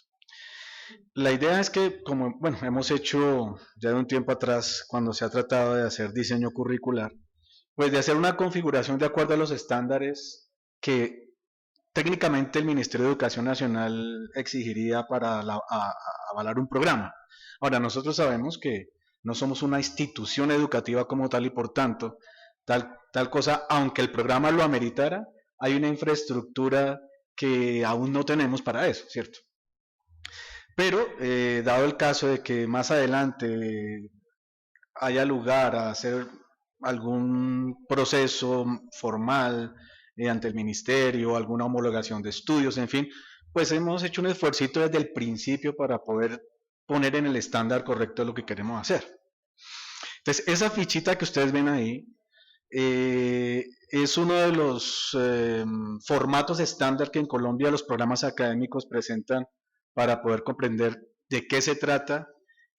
La idea es que, como bueno, hemos hecho ya de un tiempo atrás, cuando se ha tratado de hacer diseño curricular, pues de hacer una configuración de acuerdo a los estándares que técnicamente el Ministerio de Educación Nacional exigiría para avalar un programa. Ahora, nosotros sabemos que no somos una institución educativa como tal y por tanto, tal cosa, aunque el programa lo ameritara, hay una infraestructura que aún no tenemos para eso, ¿cierto? Pero, dado el caso de que más adelante haya lugar a hacer algún proceso formal ante el ministerio, alguna homologación de estudios, en fin, pues hemos hecho un esfuercito desde el principio para poder poner en el estándar correcto lo que queremos hacer. Entonces, esa fichita que ustedes ven ahí es uno de los formatos estándar que en Colombia los programas académicos presentan para poder comprender de qué se trata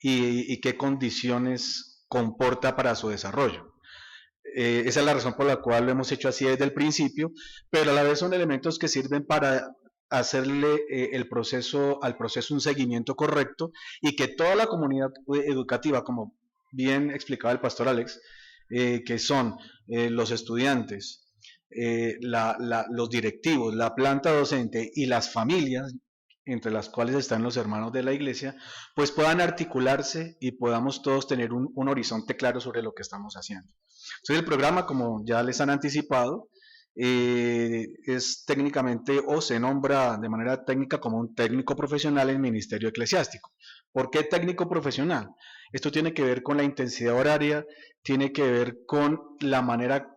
y qué condiciones comporta para su desarrollo. Esa es la razón por la cual lo hemos hecho así desde el principio, pero a la vez son elementos que sirven para hacerle al proceso un seguimiento correcto y que toda la comunidad educativa, como bien explicaba el pastor Alex, que son los estudiantes, los directivos, la planta docente y las familias, entre las cuales están los hermanos de la iglesia, pues puedan articularse y podamos todos tener un horizonte claro sobre lo que estamos haciendo. Entonces el programa, como ya les han anticipado, es técnicamente o se nombra de manera técnica como un técnico profesional en ministerio eclesiástico. ¿Por qué técnico profesional? Esto tiene que ver con la intensidad horaria, tiene que ver con la manera,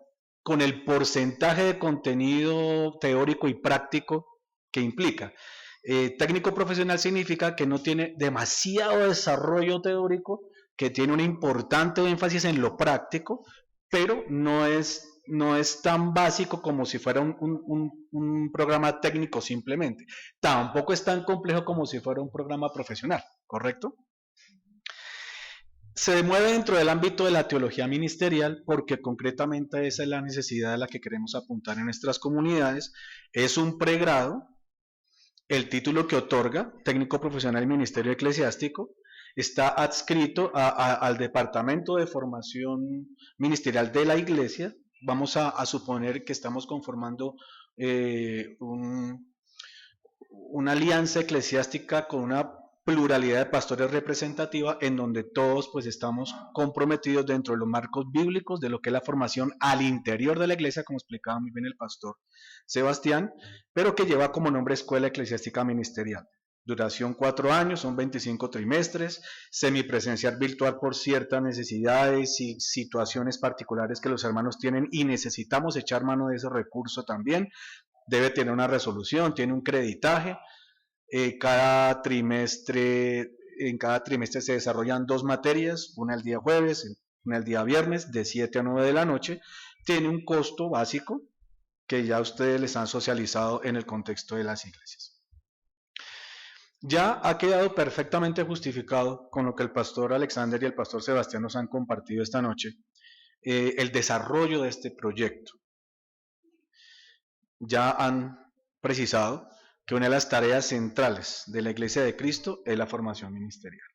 con el porcentaje de contenido teórico y práctico que implica. Técnico profesional significa que no tiene demasiado desarrollo teórico, que tiene un importante énfasis en lo práctico, pero no es tan básico como si fuera un programa técnico simplemente. Tampoco es tan complejo como si fuera un programa profesional, ¿correcto? Se mueve dentro del ámbito de la teología ministerial porque concretamente esa es la necesidad a la que queremos apuntar en nuestras comunidades. Es un pregrado. El título que otorga, técnico profesional en ministerio eclesiástico, está adscrito al departamento de formación ministerial de la iglesia. Vamos a suponer que estamos conformando una alianza eclesiástica con una pluralidad de pastores representativa en donde todos pues estamos comprometidos dentro de los marcos bíblicos de lo que es la formación al interior de la iglesia, como explicaba muy bien el pastor Sebastián, pero que lleva como nombre Escuela Eclesiástica Ministerial. Duración 4 años, son 25 trimestres, semipresencial virtual por ciertas necesidades y situaciones particulares que los hermanos tienen y necesitamos echar mano de ese recurso también. Debe tener una resolución, tiene un creditaje. En cada trimestre se desarrollan 2 materias, una el día jueves, una el día viernes, de 7 a 9 de la noche. Tiene un costo básico que ya ustedes les han socializado en el contexto de las iglesias. Ya ha quedado perfectamente justificado con lo que el pastor Alexander y el pastor Sebastián nos han compartido esta noche, el desarrollo de este proyecto. Ya han precisado que una de las tareas centrales de la Iglesia de Cristo es la formación ministerial.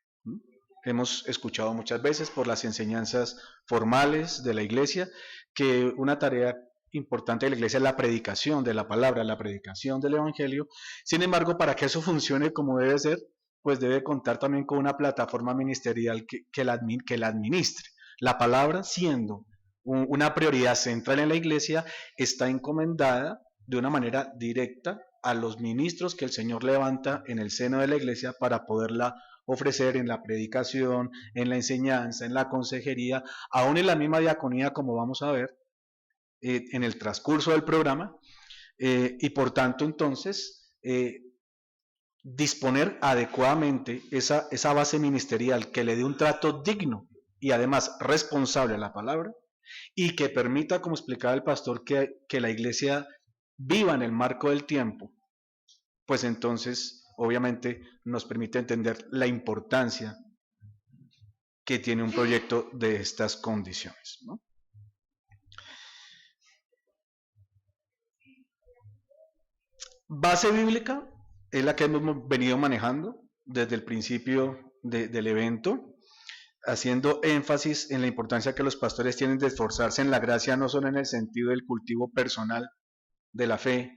Hemos escuchado muchas veces por las enseñanzas formales de la Iglesia que una tarea importante de la Iglesia es la predicación de la palabra, la predicación del Evangelio. Sin embargo, para que eso funcione como debe ser, pues debe contar también con una plataforma ministerial que la administre. La palabra, siendo una prioridad central en la Iglesia, está encomendada de una manera directa a los ministros que el Señor levanta en el seno de la iglesia para poderla ofrecer en la predicación, en la enseñanza, en la consejería, aún en la misma diaconía, como vamos a ver en el transcurso del programa, y por tanto entonces disponer adecuadamente esa base ministerial que le dé un trato digno y además responsable a la palabra y que permita, como explicaba el pastor, que la iglesia viva en el marco del tiempo, pues entonces obviamente nos permite entender la importancia que tiene un proyecto de estas condiciones, ¿no? Base bíblica es la que hemos venido manejando desde el principio del evento, haciendo énfasis en la importancia que los pastores tienen de esforzarse en la gracia, no solo en el sentido del cultivo personal de la fe,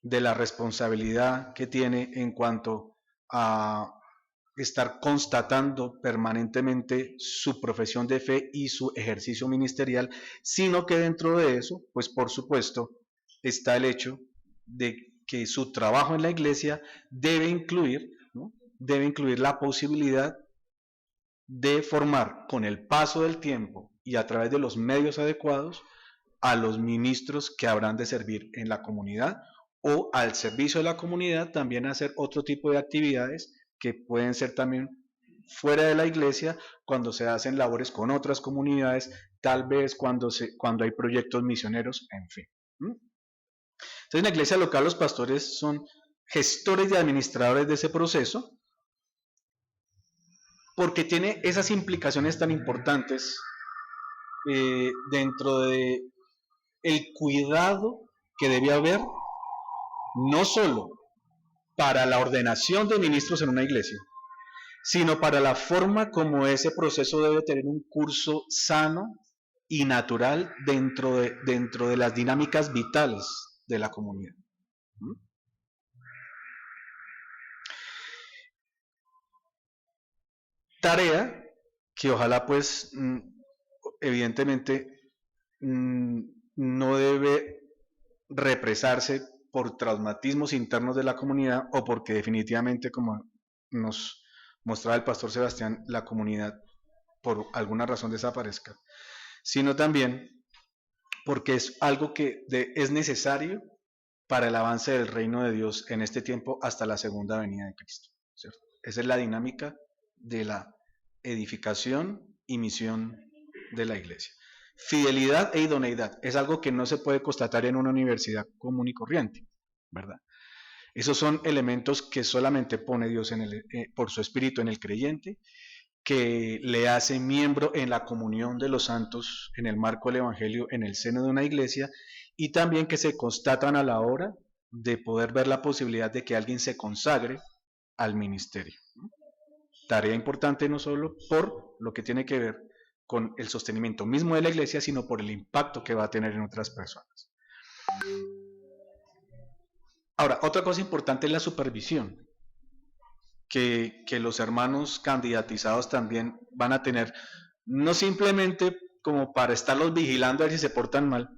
de la responsabilidad que tiene en cuanto a estar constatando permanentemente su profesión de fe y su ejercicio ministerial, sino que dentro de eso, pues por supuesto, está el hecho de que su trabajo en la iglesia debe incluir, ¿no? Debe incluir la posibilidad de formar con el paso del tiempo y a través de los medios adecuados a los ministros que habrán de servir en la comunidad o al servicio de la comunidad también hacer otro tipo de actividades que pueden ser también fuera de la iglesia cuando se hacen labores con otras comunidades, tal vez cuando hay proyectos misioneros, en fin. Entonces en la iglesia local los pastores son gestores y administradores de ese proceso porque tiene esas implicaciones tan importantes dentro de el cuidado que debe haber, no solo para la ordenación de ministros en una iglesia, sino para la forma como ese proceso debe tener un curso sano y natural dentro de las dinámicas vitales de la comunidad. Tarea que ojalá pues evidentemente no debe represarse por traumatismos internos de la comunidad o porque definitivamente, como nos mostraba el pastor Sebastián, la comunidad por alguna razón desaparezca, sino también porque es algo que es necesario para el avance del reino de Dios en este tiempo hasta la segunda venida de Cristo, ¿cierto? Esa es la dinámica de la edificación y misión de la iglesia. Fidelidad e idoneidad es algo que no se puede constatar en una universidad común y corriente, ¿verdad? Esos son elementos que solamente pone Dios por su espíritu en el creyente, que le hace miembro en la comunión de los santos en el marco del evangelio en el seno de una iglesia, y también que se constatan a la hora de poder ver la posibilidad de que alguien se consagre al ministerio. Tarea importante no solo por lo que tiene que ver con el sostenimiento mismo de la iglesia, sino por el impacto que va a tener en otras personas. Ahora, otra cosa importante es la supervisión, que los hermanos candidatizados también van a tener, no simplemente como para estarlos vigilando a ver si se portan mal,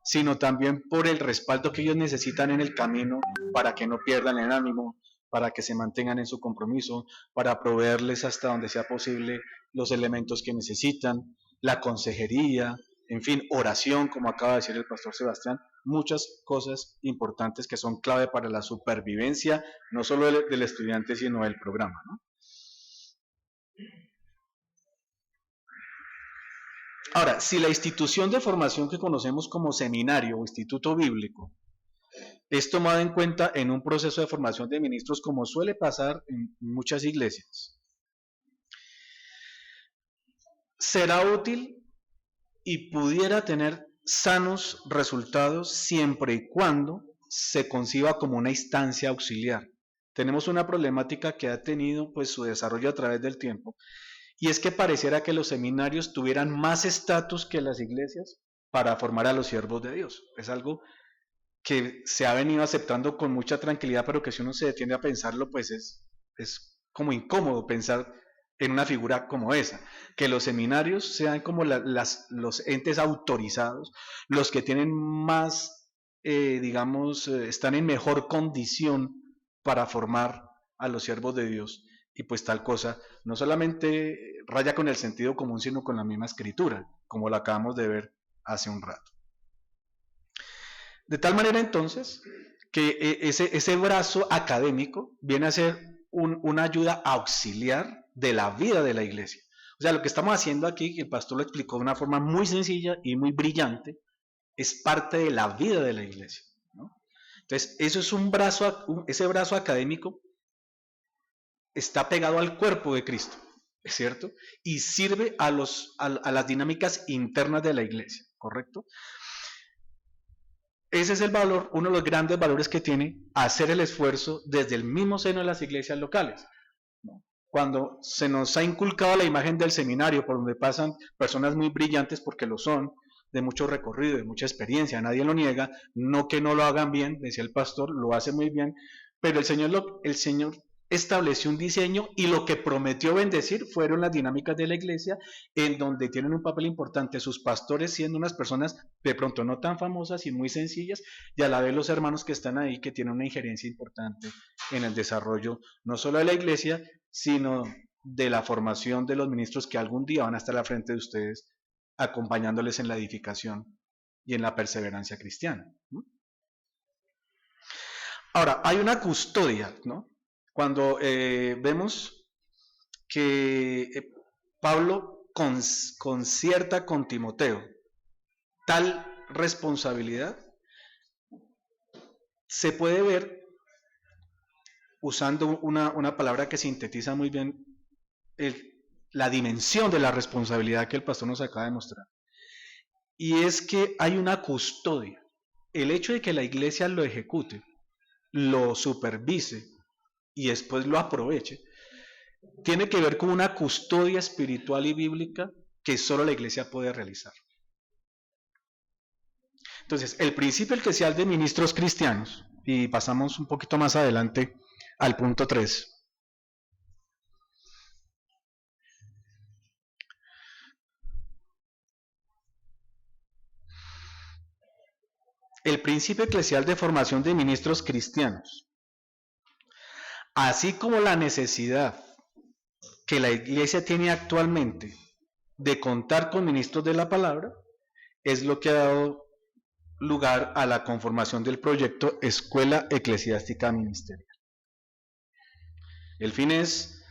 sino también por el respaldo que ellos necesitan en el camino para que no pierdan el ánimo, para que se mantengan en su compromiso, para proveerles hasta donde sea posible los elementos que necesitan, la consejería, en fin, oración, como acaba de decir el pastor Sebastián, muchas cosas importantes que son clave para la supervivencia, no solo del estudiante, sino del programa, ¿no? Ahora, si la institución de formación que conocemos como seminario o instituto bíblico es tomada en cuenta en un proceso de formación de ministros, como suele pasar en muchas iglesias, será útil y pudiera tener sanos resultados siempre y cuando se conciba como una instancia auxiliar. Tenemos una problemática que ha tenido pues su desarrollo a través del tiempo, y es que pareciera que los seminarios tuvieran más estatus que las iglesias para formar a los siervos de Dios. Es algo que se ha venido aceptando con mucha tranquilidad, pero que si uno se detiene a pensarlo, pues es como incómodo pensar en una figura como esa, que los seminarios sean como los entes autorizados, los que tienen más, están en mejor condición para formar a los siervos de Dios, y pues tal cosa no solamente raya con el sentido común, sino con la misma escritura, como lo acabamos de ver hace un rato. De tal manera entonces que ese brazo académico viene a ser una ayuda auxiliar de la vida de la iglesia. O sea, lo que estamos haciendo aquí, que el pastor lo explicó de una forma muy sencilla y muy brillante, es parte de la vida de la iglesia, ¿no? Entonces, eso es ese brazo académico está pegado al cuerpo de Cristo, ¿es cierto? Y sirve a las dinámicas internas de la iglesia, ¿correcto? Ese es el valor, uno de los grandes valores que tiene hacer el esfuerzo desde el mismo seno de las iglesias locales, ¿no? Cuando se nos ha inculcado la imagen del seminario, por donde pasan personas muy brillantes, porque lo son, de mucho recorrido, de mucha experiencia, nadie lo niega, no que no lo hagan bien, decía el pastor, lo hace muy bien, pero el Señor estableció un diseño, y lo que prometió bendecir fueron las dinámicas de la iglesia, en donde tienen un papel importante sus pastores, siendo unas personas de pronto no tan famosas y muy sencillas, y a la vez los hermanos que están ahí, que tienen una injerencia importante en el desarrollo no solo de la iglesia, sino de la formación de los ministros que algún día van a estar al frente de ustedes, acompañándoles en la edificación y en la perseverancia cristiana. Ahora, hay una custodia, ¿no? Cuando vemos que Pablo concierta con Timoteo tal responsabilidad, se puede ver usando una palabra que sintetiza muy bien la dimensión de la responsabilidad que el pastor nos acaba de mostrar. y es que hay una custodia. El hecho de que la iglesia lo ejecute, lo supervise y después lo aproveche, tiene que ver con una custodia espiritual y bíblica que solo la iglesia puede realizar. Entonces, el principio eclesial de ministros cristianos, y pasamos un poquito más adelante al punto 3. El principio eclesial de formación de ministros cristianos, así como la necesidad que la iglesia tiene actualmente de contar con ministros de la palabra, es lo que ha dado lugar a la conformación del proyecto Escuela Eclesiástica Ministerial. El fin es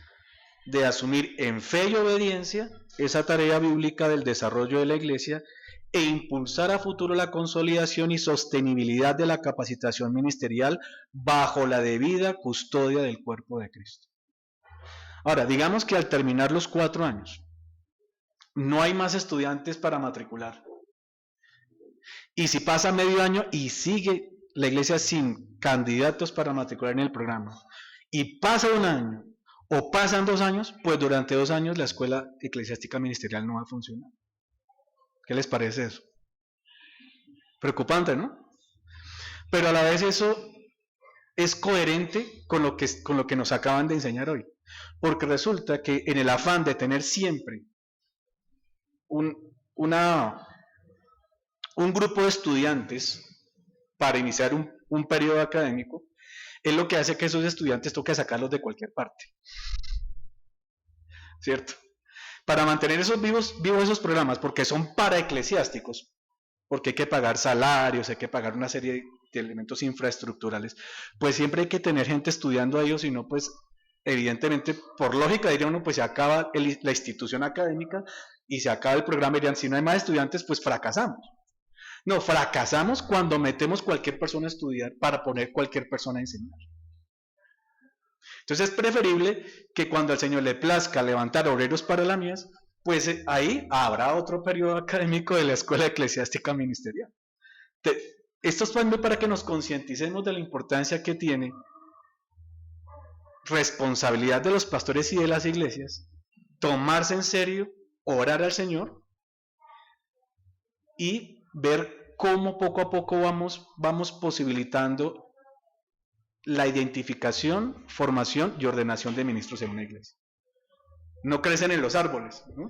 de asumir en fe y obediencia esa tarea bíblica del desarrollo de la iglesia e impulsar a futuro la consolidación y sostenibilidad de la capacitación ministerial bajo la debida custodia del cuerpo de Cristo. Ahora, digamos que al terminar los 4 años, no hay más estudiantes para matricular. Y si pasa medio año y sigue la iglesia sin candidatos para matricular en el programa, y pasa 1 año, o pasan 2 años, pues durante 2 años la escuela eclesiástica ministerial no va a funcionar. ¿Qué les parece eso? Preocupante, ¿no? Pero a la vez eso es coherente con lo que nos acaban de enseñar hoy. Porque resulta que en el afán de tener siempre un grupo de estudiantes para iniciar un periodo académico, es lo que hace que esos estudiantes toque sacarlos de cualquier parte. ¿Cierto? Para mantener vivos esos programas, porque son para eclesiásticos, porque hay que pagar salarios, hay que pagar una serie de elementos infraestructurales, pues siempre hay que tener gente estudiando a ellos, si no, pues evidentemente, por lógica diría uno, pues se acaba la institución académica y se acaba el programa, dirían, si no hay más estudiantes, pues fracasamos. No, fracasamos cuando metemos cualquier persona a estudiar para poner cualquier persona a enseñar. Entonces es preferible que cuando al Señor le plazca levantar obreros para la mies, pues ahí habrá otro periodo académico de la Escuela Eclesiástica Ministerial. Esto es para que nos concienticemos de la importancia que tiene responsabilidad de los pastores y de las iglesias, tomarse en serio, orar al Señor y ver cómo poco a poco vamos posibilitando la identificación, formación y ordenación de ministros en una iglesia. No crecen en los árboles, ¿no?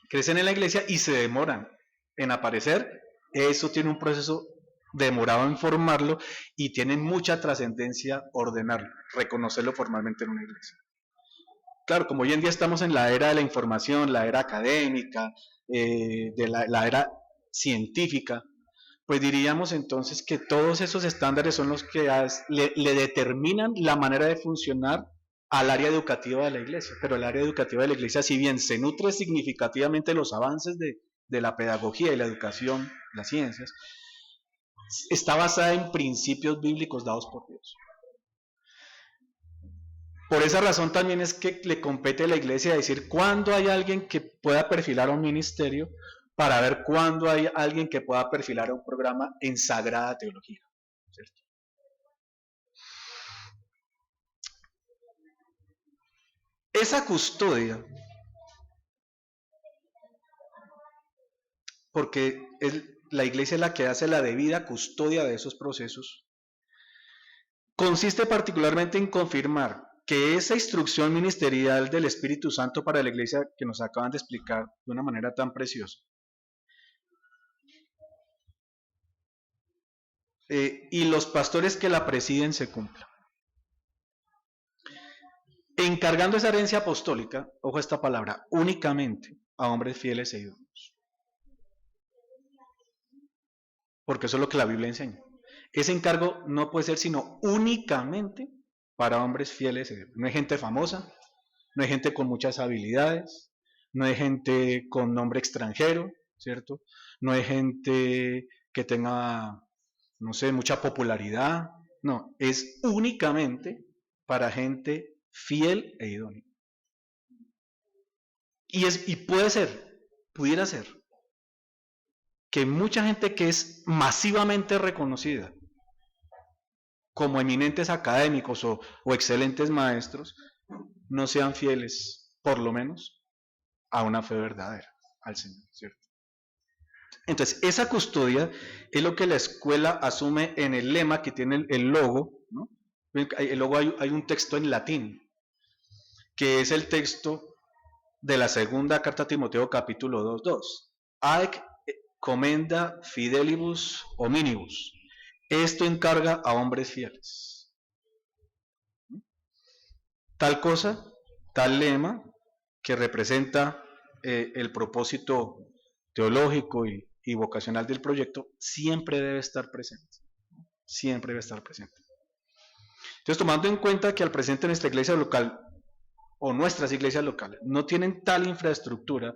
Crecen en la iglesia y se demoran en aparecer. Eso tiene un proceso demorado en formarlo y tiene mucha trascendencia ordenarlo, reconocerlo formalmente en una iglesia. Claro, como hoy en día estamos en la era de la información, la era académica, de la era científica, pues diríamos entonces que todos esos estándares son los que le determinan la manera de funcionar al área educativa de la iglesia. Pero el área educativa de la iglesia, si bien se nutre significativamente de los avances de la pedagogía y la educación, las ciencias, está basada en principios bíblicos dados por Dios. Por esa razón también es que le compete a la iglesia decir cuándo hay alguien que pueda perfilar a un ministerio, para ver cuándo hay alguien que pueda perfilar a un programa en sagrada teología, ¿cierto? Esa custodia, porque la iglesia es la que hace la debida custodia de esos procesos, consiste particularmente en confirmar que esa instrucción ministerial del Espíritu Santo para la iglesia que nos acaban de explicar de una manera tan preciosa, y los pastores que la presiden se cumplan. Encargando esa herencia apostólica, ojo a esta palabra, únicamente a hombres fieles e idóneos. Porque eso es lo que la Biblia enseña. Ese encargo no puede ser sino únicamente para hombres fieles e idóneos. No hay gente famosa, no hay gente con muchas habilidades, no hay gente con nombre extranjero, ¿cierto? No hay gente que tenga, no sé, mucha popularidad. No, es únicamente para gente fiel e idóneo. Y pudiera ser que mucha gente que es masivamente reconocida como eminentes académicos o excelentes maestros, no sean fieles, por lo menos, a una fe verdadera, al Señor, ¿cierto? Entonces, esa custodia es lo que la escuela asume en el lema que tiene el logo, ¿no? El logo hay un texto en latín, que es el texto de la segunda carta a Timoteo, capítulo 2:2. Haec commenda fidelibus hominibus. Esto encarga a hombres fieles. Tal cosa, tal lema, que representa el propósito teológico y vocacional del proyecto, siempre debe estar presente. Siempre debe estar presente. Entonces, tomando en cuenta que al presente nuestra iglesia local, o nuestras iglesias locales, no tienen tal infraestructura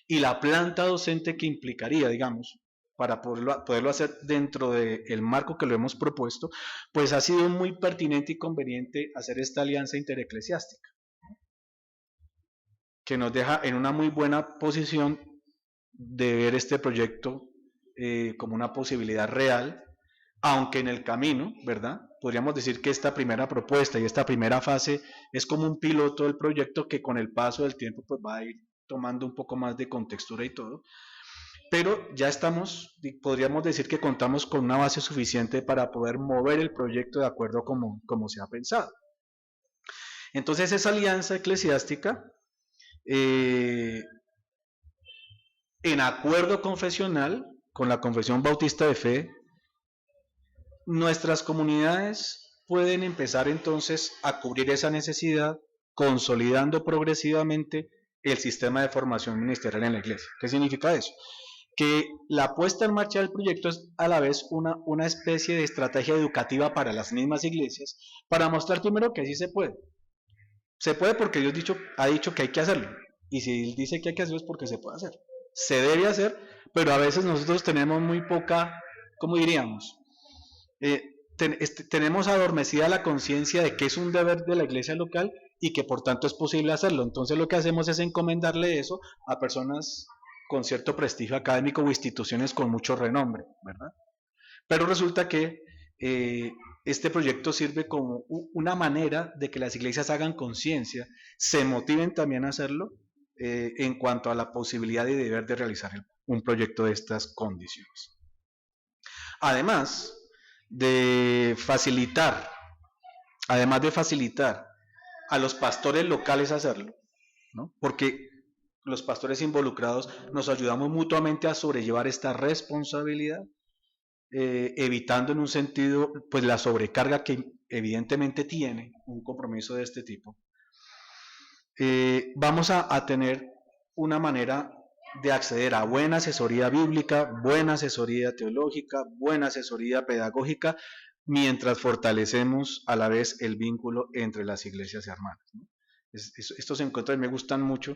y la planta docente que implicaría, digamos, para poderlo hacer dentro del marco que lo hemos propuesto, pues ha sido muy pertinente y conveniente hacer esta alianza intereclesiástica, que nos deja en una muy buena posición de ver este proyecto como una posibilidad real, aunque en el camino, ¿verdad? Podríamos decir que esta primera propuesta y esta primera fase es como un piloto del proyecto que con el paso del tiempo pues va a ir tomando un poco más de contextura y todo, pero ya estamos, podríamos decir que contamos con una base suficiente para poder mover el proyecto de acuerdo como se ha pensado. Entonces esa alianza eclesiástica, en acuerdo confesional con la Confesión Bautista de Fe, nuestras comunidades pueden empezar entonces a cubrir esa necesidad, consolidando progresivamente el sistema de formación ministerial en la iglesia. ¿Qué significa eso? Que la puesta en marcha del proyecto es a la vez una especie de estrategia educativa para las mismas iglesias, para mostrar primero que sí se puede. Se puede porque Dios ha dicho que hay que hacerlo, y si Él dice que hay que hacerlo es porque se puede hacer. Se debe hacer, pero a veces nosotros tenemos muy poca, ¿cómo diríamos? Tenemos adormecida la conciencia de que es un deber de la iglesia local y que por tanto es posible hacerlo. Entonces lo que hacemos es encomendarle eso a personas con cierto prestigio académico o instituciones con mucho renombre, ¿verdad? Pero resulta que este proyecto sirve como una manera de que las iglesias hagan conciencia, se motiven también a hacerlo en cuanto a la posibilidad y deber de realizar un proyecto de estas condiciones. Además de facilitar a los pastores locales a hacerlo, ¿no? Porque los pastores involucrados nos ayudamos mutuamente a sobrellevar esta responsabilidad, evitando en un sentido pues la sobrecarga que evidentemente tiene un compromiso de este tipo. Vamos a tener una manera de acceder a buena asesoría bíblica, buena asesoría teológica, buena asesoría pedagógica, mientras fortalecemos a la vez el vínculo entre las iglesias hermanas, ¿no? Estos encuentros me gustan mucho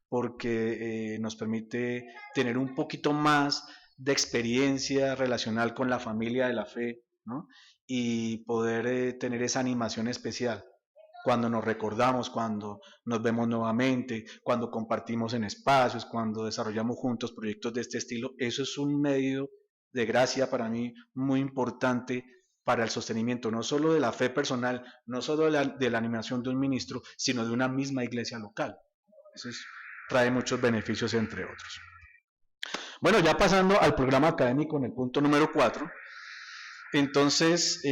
porque nos permite tener un poquito más de experiencia relacional con la familia de la fe, ¿no? Y poder tener esa animación especial cuando nos recordamos, cuando nos vemos nuevamente, cuando compartimos en espacios, cuando desarrollamos juntos proyectos de este estilo. Eso es un medio de gracia para mí muy importante para el sostenimiento no solo de la fe personal, no solo de la animación de un ministro, sino de una misma iglesia local. Eso trae muchos beneficios, entre otros. Bueno, ya pasando al programa académico en el punto número 4, entonces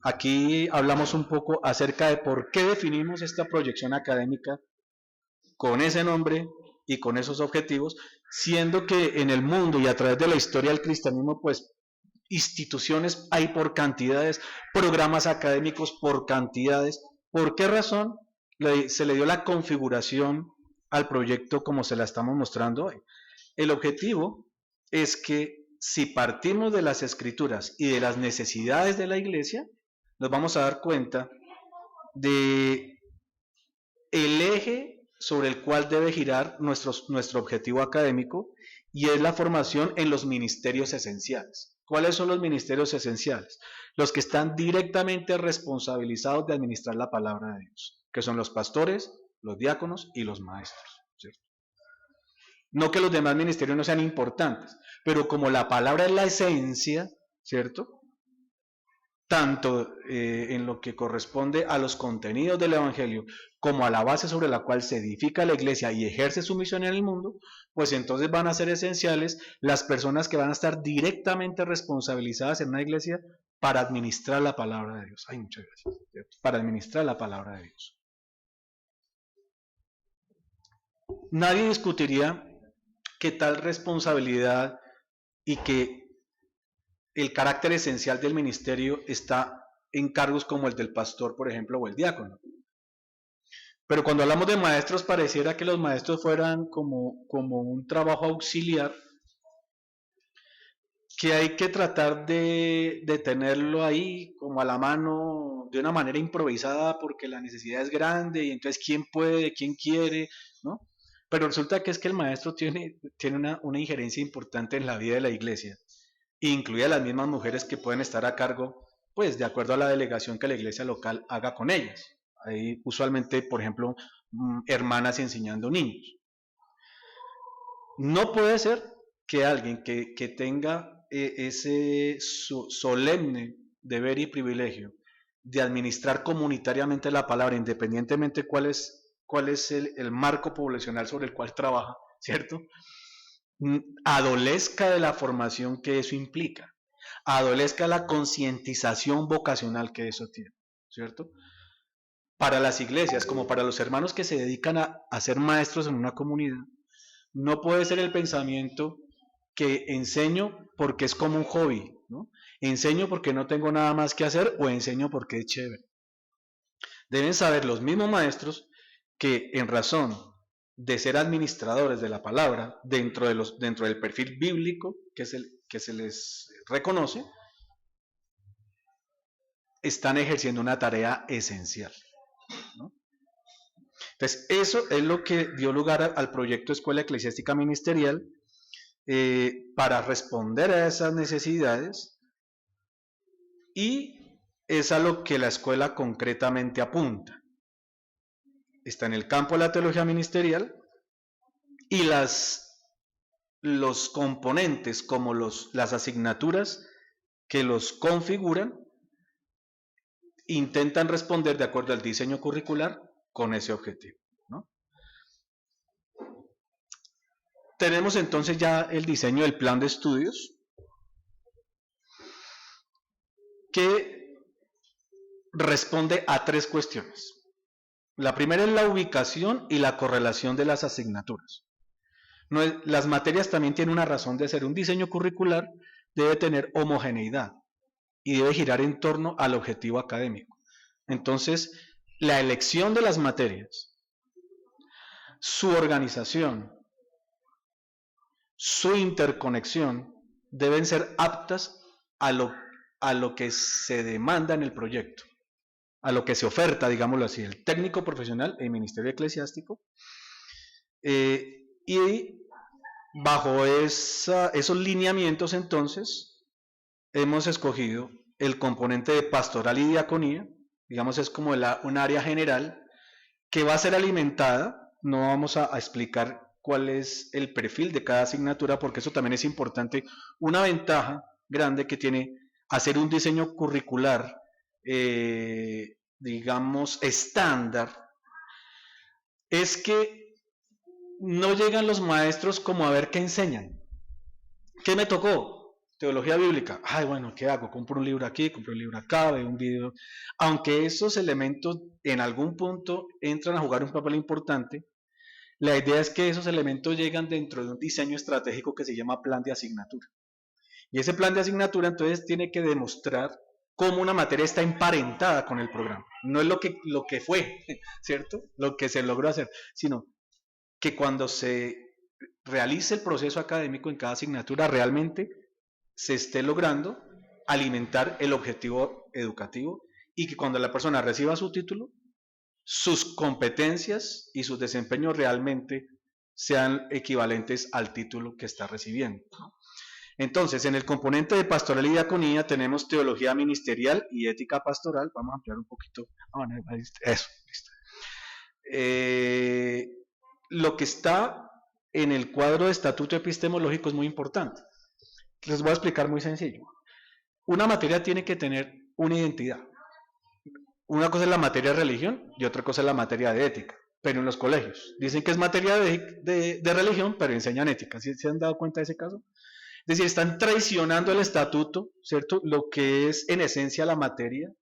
aquí hablamos un poco acerca de por qué definimos esta proyección académica con ese nombre y con esos objetivos, siendo que en el mundo y a través de la historia del cristianismo, pues instituciones hay por cantidades, programas académicos por cantidades. ¿Por qué razón se le dio la configuración al proyecto como se la estamos mostrando hoy? El objetivo es que si partimos de las escrituras y de las necesidades de la iglesia, nos vamos a dar cuenta de el eje sobre el cual debe girar nuestro objetivo académico, y es la formación en los ministerios esenciales. ¿Cuáles son los ministerios esenciales? Los que están directamente responsabilizados de administrar la palabra de Dios, que son los pastores, los diáconos y los maestros, ¿cierto? No que los demás ministerios no sean importantes, pero como la palabra es la esencia, ¿cierto? Tanto en lo que corresponde a los contenidos del Evangelio, como a la base sobre la cual se edifica la iglesia y ejerce su misión en el mundo, pues entonces van a ser esenciales las personas que van a estar directamente responsabilizadas en una iglesia para administrar la palabra de Dios. Ay, muchas gracias. ¿Cierto? Para administrar la palabra de Dios. Nadie discutiría que tal responsabilidad y que el carácter esencial del ministerio está en cargos como el del pastor, por ejemplo, o el diácono. Pero cuando hablamos de maestros, pareciera que los maestros fueran como un trabajo auxiliar, que hay que tratar de tenerlo ahí como a la mano de una manera improvisada porque la necesidad es grande y entonces quién puede, quién quiere, ¿no? Pero resulta que es que el maestro tiene una injerencia importante en la vida de la iglesia, incluida las mismas mujeres que pueden estar a cargo, pues de acuerdo a la delegación que la iglesia local haga con ellas. Hay usualmente, por ejemplo, hermanas enseñando niños. No puede ser que alguien que tenga ese solemne deber y privilegio de administrar comunitariamente la palabra, independientemente cuál es el marco poblacional sobre el cual trabaja, ¿cierto? Adolezca de la formación que eso implica, adolezca de la concientización vocacional que eso tiene, ¿cierto? Para las iglesias, como para los hermanos que se dedican a ser maestros en una comunidad, no puede ser el pensamiento que enseño porque es como un hobby, ¿no? Enseño porque no tengo nada más que hacer o enseño porque es chévere. Deben saber los mismos maestros que en razón de ser administradores de la palabra dentro del perfil bíblico que se les reconoce, están ejerciendo una tarea esencial, ¿no? Entonces, eso es lo que dio lugar al proyecto Escuela Eclesiástica Ministerial, para responder a esas necesidades, y es a lo que la escuela concretamente apunta. Está en el campo de la teología ministerial, y los componentes como las asignaturas que los configuran intentan responder de acuerdo al diseño curricular con ese objetivo, ¿no? Tenemos entonces ya el diseño del plan de estudios, que responde a 3 cuestiones. La primera es la ubicación y la correlación de las asignaturas. Las materias también tienen una razón de ser. Un diseño curricular debe tener homogeneidad y debe girar en torno al objetivo académico. Entonces, la elección de las materias, su organización, su interconexión, deben ser aptas a lo que se demanda en el proyecto, a lo que se oferta, digámoslo así, el técnico profesional, el ministerio eclesiástico, y bajo esos lineamientos entonces hemos escogido el componente de pastoral y diaconía, digamos es como un área general que va a ser alimentada. No vamos a explicar cuál es el perfil de cada asignatura porque eso también es importante. Una ventaja grande que tiene hacer un diseño curricular, digamos, estándar, es que no llegan los maestros como a ver qué enseñan. ¿Qué me tocó? Teología bíblica. Ay, bueno, ¿qué hago? Compro un libro aquí, compro un libro acá, veo un video. Aunque esos elementos en algún punto entran a jugar un papel importante, la idea es que esos elementos llegan dentro de un diseño estratégico que se llama plan de asignatura. Y ese plan de asignatura entonces tiene que demostrar cómo una materia está emparentada con el programa. No es lo que fue, ¿cierto? Lo que se logró hacer, sino que cuando se realice el proceso académico en cada asignatura realmente se esté logrando alimentar el objetivo educativo y que cuando la persona reciba su título, sus competencias y sus desempeños realmente sean equivalentes al título que está recibiendo. Entonces, en el componente de pastoral y diaconía tenemos teología ministerial y ética pastoral. Vamos a ampliar un poquito. Eso, listo. Lo que está en el cuadro de estatuto epistemológico es muy importante. Les voy a explicar muy sencillo. Una materia tiene que tener una identidad. Una cosa es la materia de religión y otra cosa es la materia de ética. Pero en los colegios dicen que es materia de religión, pero enseñan ética. ¿Sí se han dado cuenta de ese caso? Es decir, están traicionando el estatuto, ¿cierto? Lo que es en esencia la materia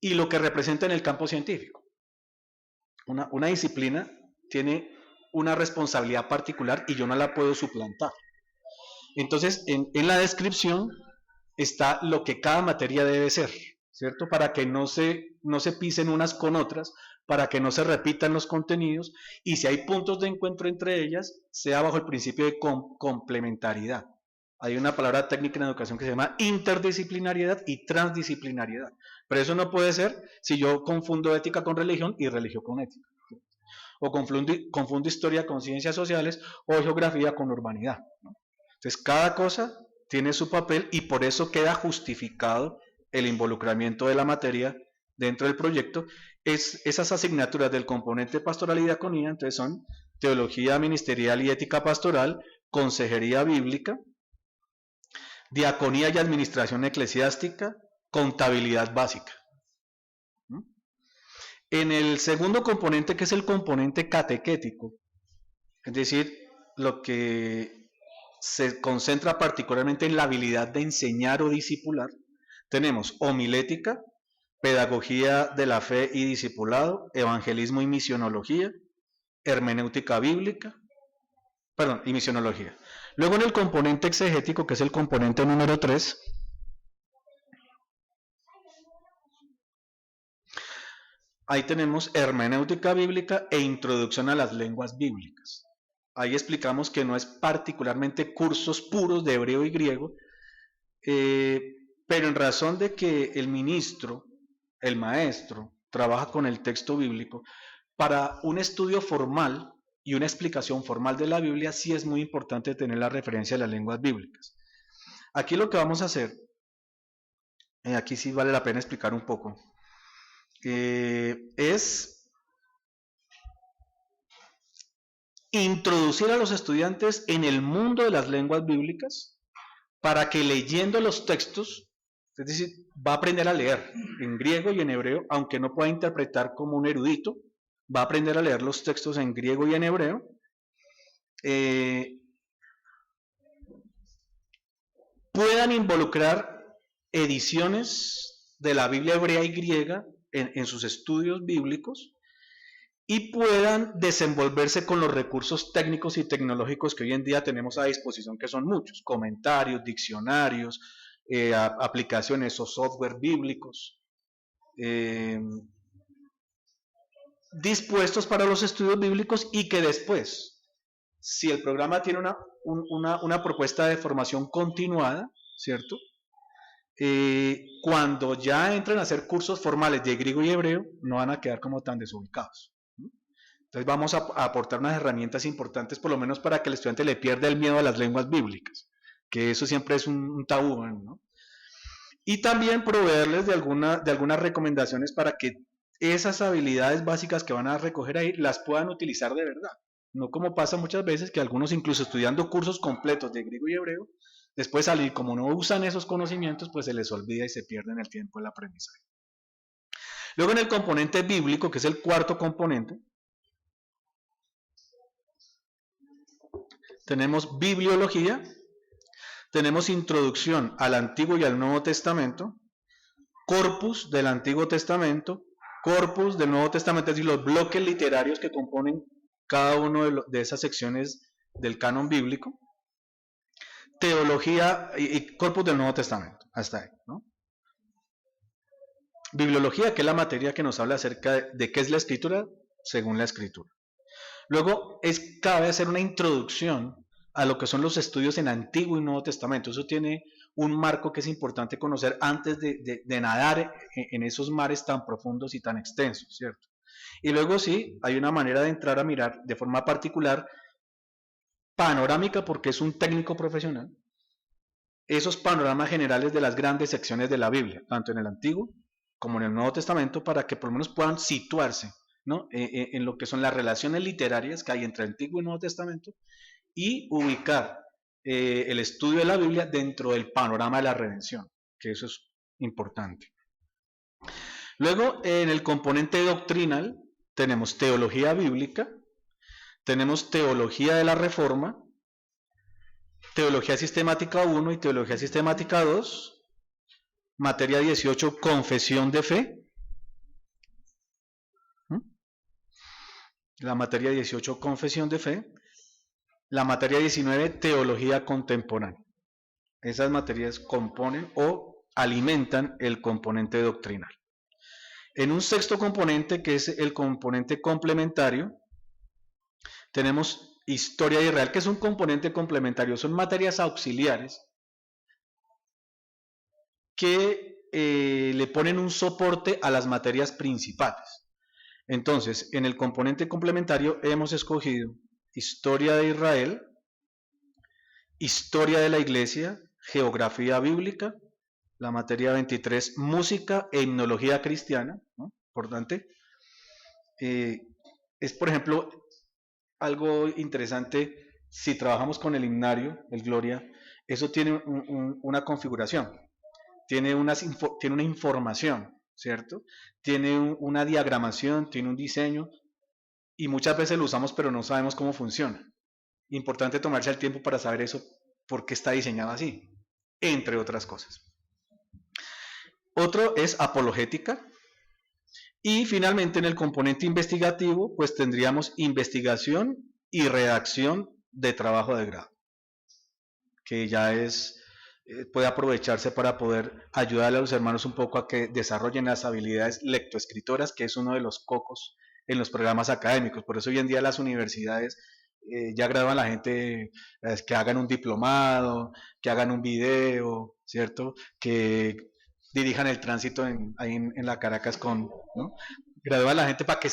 y lo que representa en el campo científico. Una disciplina tiene una responsabilidad particular y yo no la puedo suplantar. Entonces, en la descripción está lo que cada materia debe ser, ¿cierto? Para que no se pisen unas con otras, para que no se repitan los contenidos, y si hay puntos de encuentro entre ellas, sea bajo el principio de complementariedad. Hay una palabra técnica en educación que se llama interdisciplinariedad y transdisciplinariedad, pero eso no puede ser si yo confundo ética con religión y religión con ética, o confundo historia con ciencias sociales, o geografía con urbanidad, ¿no? Entonces, cada cosa tiene su papel y por eso queda justificado el involucramiento de la materia dentro del proyecto. Esas asignaturas del componente pastoral y diaconía, entonces son teología ministerial y ética pastoral, consejería bíblica, diaconía y administración eclesiástica, contabilidad básica. En el segundo componente, que es el componente catequético, es decir, lo que se concentra particularmente en la habilidad de enseñar o discipular, tenemos homilética, pedagogía de la fe y discipulado, evangelismo y misionología, hermenéutica bíblica, y misionología. Luego en el componente exegético, que es el componente número 3, ahí tenemos hermenéutica bíblica e introducción a las lenguas bíblicas. Ahí explicamos que no es particularmente cursos puros de hebreo y griego, pero en razón de que el ministro, el maestro, trabaja con el texto bíblico, para un estudio formal y una explicación formal de la Biblia, sí es muy importante tener la referencia de las lenguas bíblicas. Aquí lo que vamos a hacer, aquí sí vale la pena explicar un poco, es introducir a los estudiantes en el mundo de las lenguas bíblicas para que leyendo los textos, es decir, va a aprender a leer en griego y en hebreo, aunque no pueda interpretar como un erudito, va a aprender a leer los textos en griego y en hebreo, puedan involucrar ediciones de la Biblia hebrea y griega en sus estudios bíblicos, y puedan desenvolverse con los recursos técnicos y tecnológicos que hoy en día tenemos a disposición, que son muchos: comentarios, diccionarios, aplicaciones o software bíblicos, dispuestos para los estudios bíblicos, y que después, si el programa tiene una propuesta de formación continuada, ¿cierto? Cuando ya entren a hacer cursos formales de griego y hebreo, no van a quedar como tan desubicados. Entonces vamos a aportar unas herramientas importantes, por lo menos para que el estudiante le pierda el miedo a las lenguas bíblicas, que eso siempre es un tabú, ¿no? Y también proveerles de algunas recomendaciones para que esas habilidades básicas que van a recoger ahí las puedan utilizar de verdad. No como pasa muchas veces, que algunos, incluso estudiando cursos completos de griego y hebreo, después salir, como no usan esos conocimientos, pues se les olvida y se pierden el tiempo del aprendizaje. Luego en el componente bíblico, que es el cuarto componente, tenemos bibliología, tenemos introducción al Antiguo y al Nuevo Testamento, corpus del Antiguo Testamento, corpus del Nuevo Testamento, es decir, los bloques literarios que componen cada uno de esas secciones del canon bíblico, teología y corpus del Nuevo Testamento, hasta ahí, ¿no? Bibliología, que es la materia que nos habla acerca de qué es la escritura según la escritura. Luego, cabe hacer una introducción a lo que son los estudios en Antiguo y Nuevo Testamento. Eso tiene un marco que es importante conocer antes de nadar en esos mares tan profundos y tan extensos, ¿cierto? Y luego sí, hay una manera de entrar a mirar de forma particular, panorámica, porque es un técnico profesional, esos panoramas generales de las grandes secciones de la Biblia, tanto en el Antiguo como en el Nuevo Testamento, para que por lo menos puedan situarse ¿no? En lo que son las relaciones literarias que hay entre Antiguo y Nuevo Testamento, y ubicar el estudio de la Biblia dentro del panorama de la redención, que eso es importante. Luego, en el componente doctrinal, tenemos teología bíblica, tenemos teología de la Reforma, teología sistemática 1 y teología sistemática 2, materia 18, confesión de fe. La materia 18, confesión de fe. La materia 19, teología contemporánea. Esas materias componen o alimentan el componente doctrinal. En un sexto componente, que es el componente complementario, tenemos historia de Israel, que es un componente complementario. Son materias auxiliares que le ponen un soporte a las materias principales. Entonces, en el componente complementario hemos escogido historia de Israel, historia de la iglesia, geografía bíblica, la materia 23, música e himnología cristiana, ¿no? Importante. Es, por ejemplo, algo interesante, si trabajamos con el himnario, el Gloria, eso tiene una configuración, tiene una información, ¿cierto? Tiene una diagramación, tiene un diseño, y muchas veces lo usamos pero no sabemos cómo funciona. Importante tomarse el tiempo para saber eso, por qué está diseñado así, entre otras cosas. Otro es apologética. Y finalmente en el componente investigativo, pues tendríamos investigación y redacción de trabajo de grado, que ya puede aprovecharse para poder ayudarle a los hermanos un poco a que desarrollen las habilidades lectoescritoras, que es uno de los cocos en los programas académicos. Por eso hoy en día las universidades ya gradúan a la gente que hagan un diplomado, que hagan un video, ¿cierto? Que dirijan el tránsito ahí en la Caracas ¿no? Gradúan a la gente para que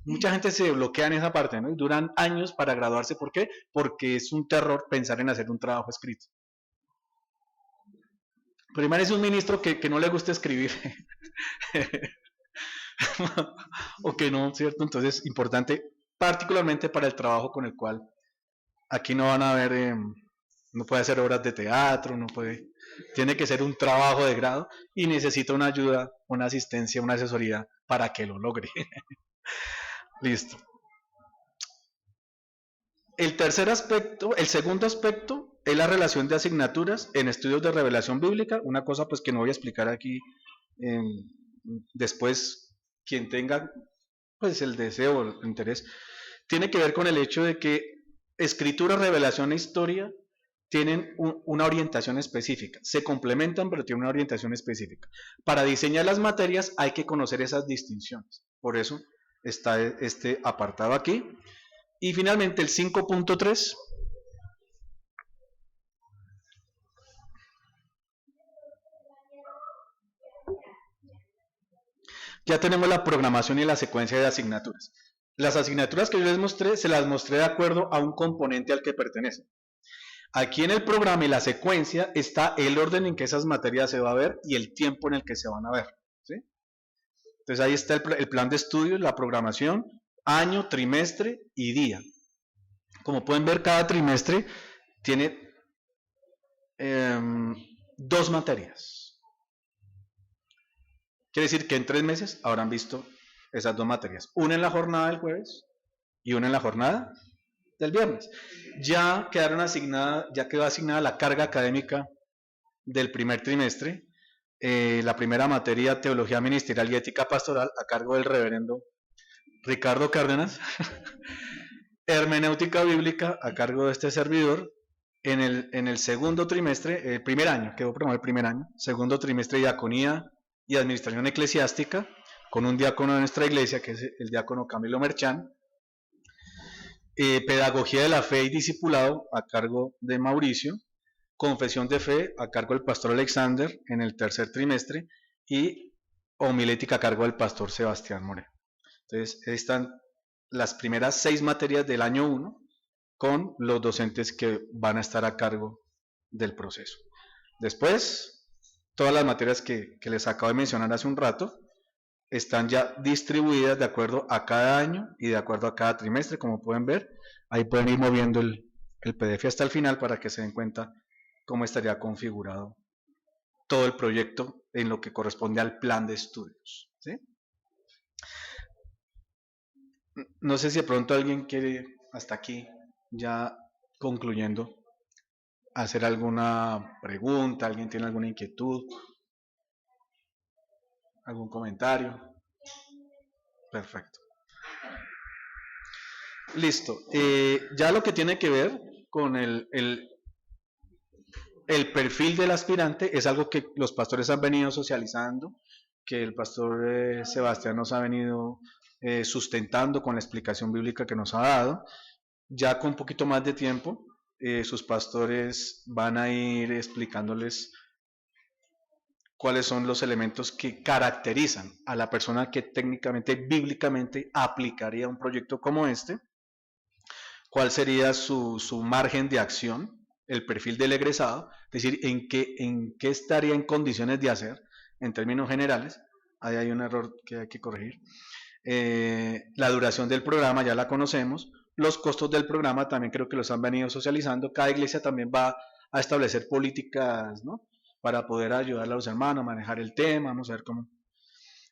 mucha gente se bloquea en esa parte, ¿no? Y duran años para graduarse. ¿Por qué? Porque es un terror pensar en hacer un trabajo escrito. Primero es un ministro que no le gusta escribir. O que no, ¿cierto? Entonces, importante, particularmente para el trabajo con el cual aquí no van a ver, no puede hacer obras de teatro, tiene que ser un trabajo de grado y necesita una ayuda, una asistencia, una asesoría para que lo logre. Listo. El segundo aspecto es la relación de asignaturas en estudios de revelación bíblica, una cosa pues que no voy a explicar aquí, después quien tenga pues el deseo o el interés, tiene que ver con el hecho de que escritura, revelación e historia tienen una orientación específica, se complementan pero tienen una orientación específica. Para diseñar las materias hay que conocer esas distinciones, por eso está este apartado aquí. Y finalmente el 5.3, ya tenemos la programación y la secuencia de asignaturas. Las asignaturas que yo les mostré, se las mostré de acuerdo a un componente al que pertenece. Aquí en el programa y la secuencia está el orden en que esas materias se va a ver y el tiempo en el que se van a ver, ¿sí? Entonces ahí está el plan de estudio, la programación, año, trimestre y día. Como pueden ver, cada trimestre tiene 2 materias. Quiere decir que en 3 meses habrán visto esas 2 materias. Una en la jornada del jueves y una en la jornada del viernes. Ya quedó asignada la carga académica del primer trimestre. La primera materia, Teología Ministerial y Ética Pastoral, a cargo del reverendo Ricardo Cárdenas. Hermenéutica Bíblica, a cargo de este servidor. En el segundo trimestre, el primer año, quedó programado el primer año, segundo trimestre, Diaconía y Administración Eclesiástica, con un diácono de nuestra iglesia, que es el diácono Camilo Merchán. Pedagogía de la Fe y Discipulado, a cargo de Mauricio. Confesión de Fe, a cargo del pastor Alexander, en el tercer trimestre. Y homilética, a cargo del pastor Sebastián Moreno. Entonces, están las primeras 6 materias del año 1, con los docentes que van a estar a cargo del proceso. Después, todas las materias que les acabo de mencionar hace un rato, están ya distribuidas de acuerdo a cada año y de acuerdo a cada trimestre, como pueden ver. Ahí pueden ir moviendo el PDF hasta el final para que se den cuenta cómo estaría configurado todo el proyecto en lo que corresponde al plan de estudios, ¿sí? No sé si de pronto alguien quiere, hasta aquí, ya concluyendo, hacer alguna pregunta, alguien tiene alguna inquietud, algún comentario. Perfecto. Listo. Ya lo que tiene que ver con el perfil del aspirante es algo que los pastores han venido socializando, que el pastor Sebastián nos ha venido sustentando con la explicación bíblica que nos ha dado. Ya con un poquito más de tiempo, sus pastores van a ir explicándoles cuáles son los elementos que caracterizan a la persona que técnicamente, bíblicamente, aplicaría un proyecto como este, cuál sería su margen de acción, el perfil del egresado, es decir, en qué estaría en condiciones de hacer, en términos generales. Ahí hay un error que hay que corregir. La duración del programa ya la conocemos, los costos del programa también creo que los han venido socializando. Cada iglesia también va a establecer políticas, ¿no?, para poder ayudar a los hermanos a manejar el tema. Vamos a ver cómo.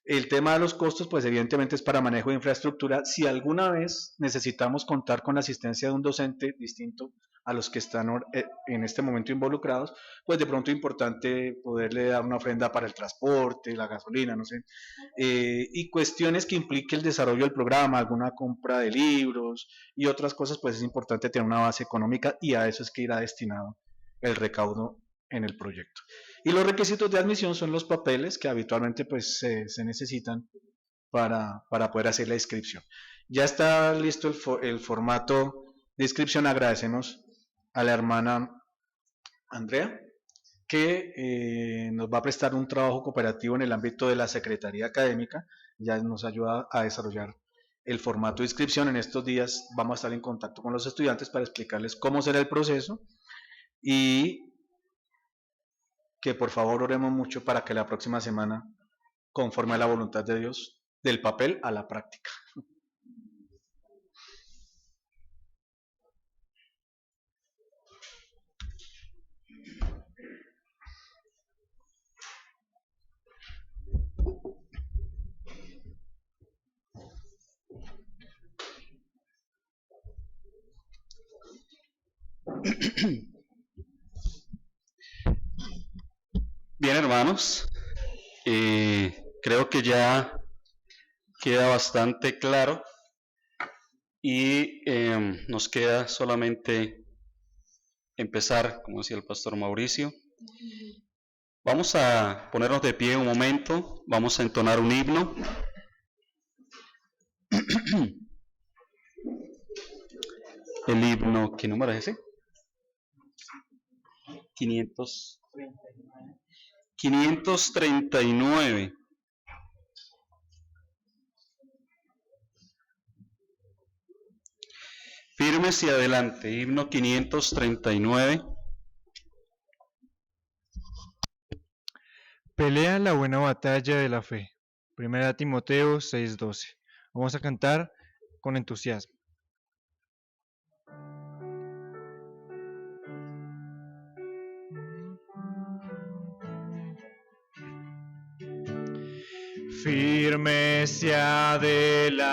El tema de los costos, pues evidentemente es para manejo de infraestructura. Si alguna vez necesitamos contar con la asistencia de un docente distinto a los que están en este momento involucrados, pues de pronto es importante poderle dar una ofrenda para el transporte, la gasolina, no sé, y cuestiones que implique el desarrollo del programa, alguna compra de libros y otras cosas, pues es importante tener una base económica, y a eso es que irá destinado el recaudo en el proyecto. Y los requisitos de admisión son los papeles que habitualmente pues se necesitan para poder hacer la inscripción. Ya está listo el formato de inscripción. Agradecemos a la hermana Andrea, que nos va a prestar un trabajo cooperativo en el ámbito de la Secretaría Académica. Ya nos ayuda a desarrollar el formato de inscripción. En estos días vamos a estar en contacto con los estudiantes para explicarles cómo será el proceso, y que por favor oremos mucho para que la próxima semana, conforme a la voluntad de Dios, del papel a la práctica. Bien, hermanos, creo que ya queda bastante claro, y nos queda solamente empezar, como decía el pastor Mauricio. Vamos a ponernos de pie un momento, vamos a entonar un himno. El himno, ¿qué número es ese? 539. Firmes y adelante, himno 539. Pelea la buena batalla de la fe. 1 Timoteo 6:12. Vamos a cantar con entusiasmo. Firmes y adelante,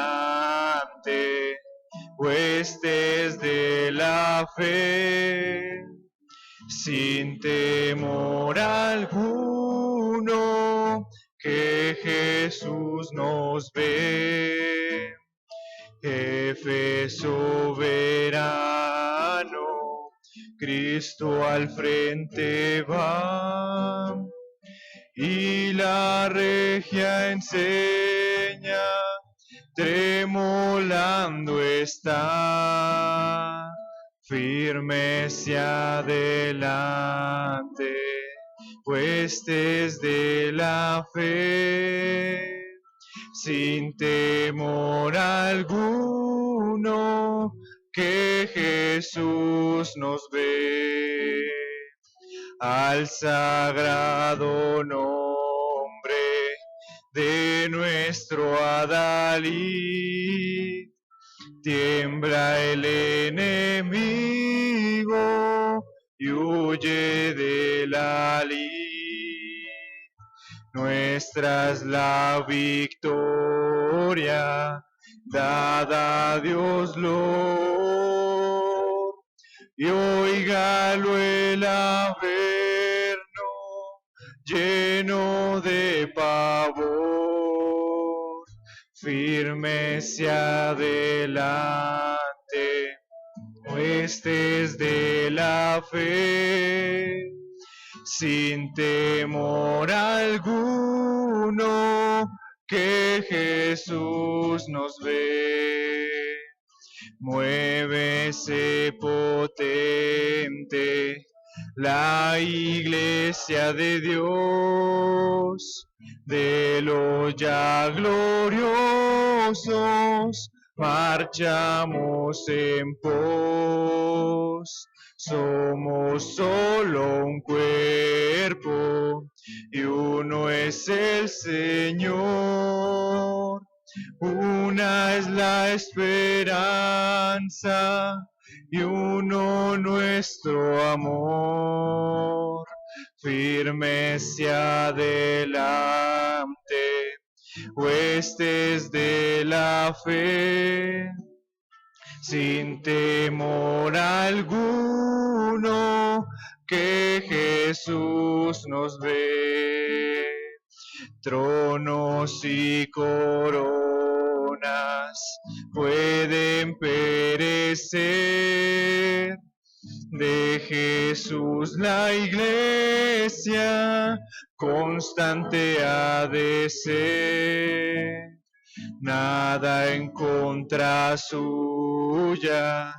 huestes de la fe, sin temor alguno, que Jesús nos ve. Jefe soberano, Cristo al frente va, y la regia enseña, tremolando está. Firmes y adelante, huestes de la fe, sin temor alguno, que Jesús nos ve. Al sagrado nombre de de nuestro adalid. Tiembla el enemigo y huye de la lid. Nuestra es la victoria, dada a Dios Lord, y óigalo el averno, lleno de pavor, firme hacia adelante, huestes de la fe, sin temor alguno, que Jesús nos ve. Muévese potente la iglesia de Dios, de los ya gloriosos marchamos en pos. Somos solo un cuerpo y uno es el Señor. Una es la esperanza y uno nuestro amor. Firme hacia adelante, huestes de la fe, sin temor alguno, que Jesús nos ve. Tronos y coronas pueden perecer, de Jesús la iglesia constante ha de ser. Nada en contra suya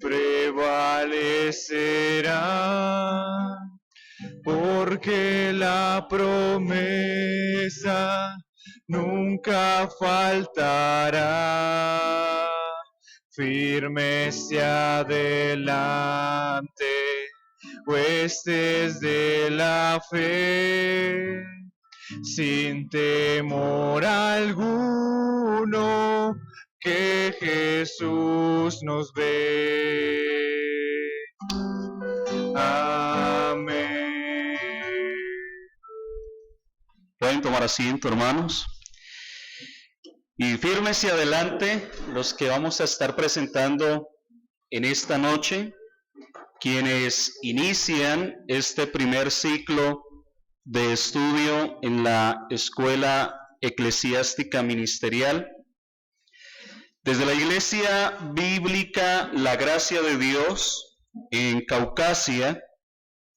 prevalecerá, porque la promesa nunca faltará. Firme hacia adelante, huestes de la fe, sin temor alguno, que Jesús nos ve. Amén. Pueden tomar asiento, hermanos. Y firmes hacia adelante los que vamos a estar presentando en esta noche, quienes inician este primer ciclo de estudio en la Escuela Eclesiástica Ministerial. Desde la Iglesia Bíblica La Gracia de Dios en Caucasia,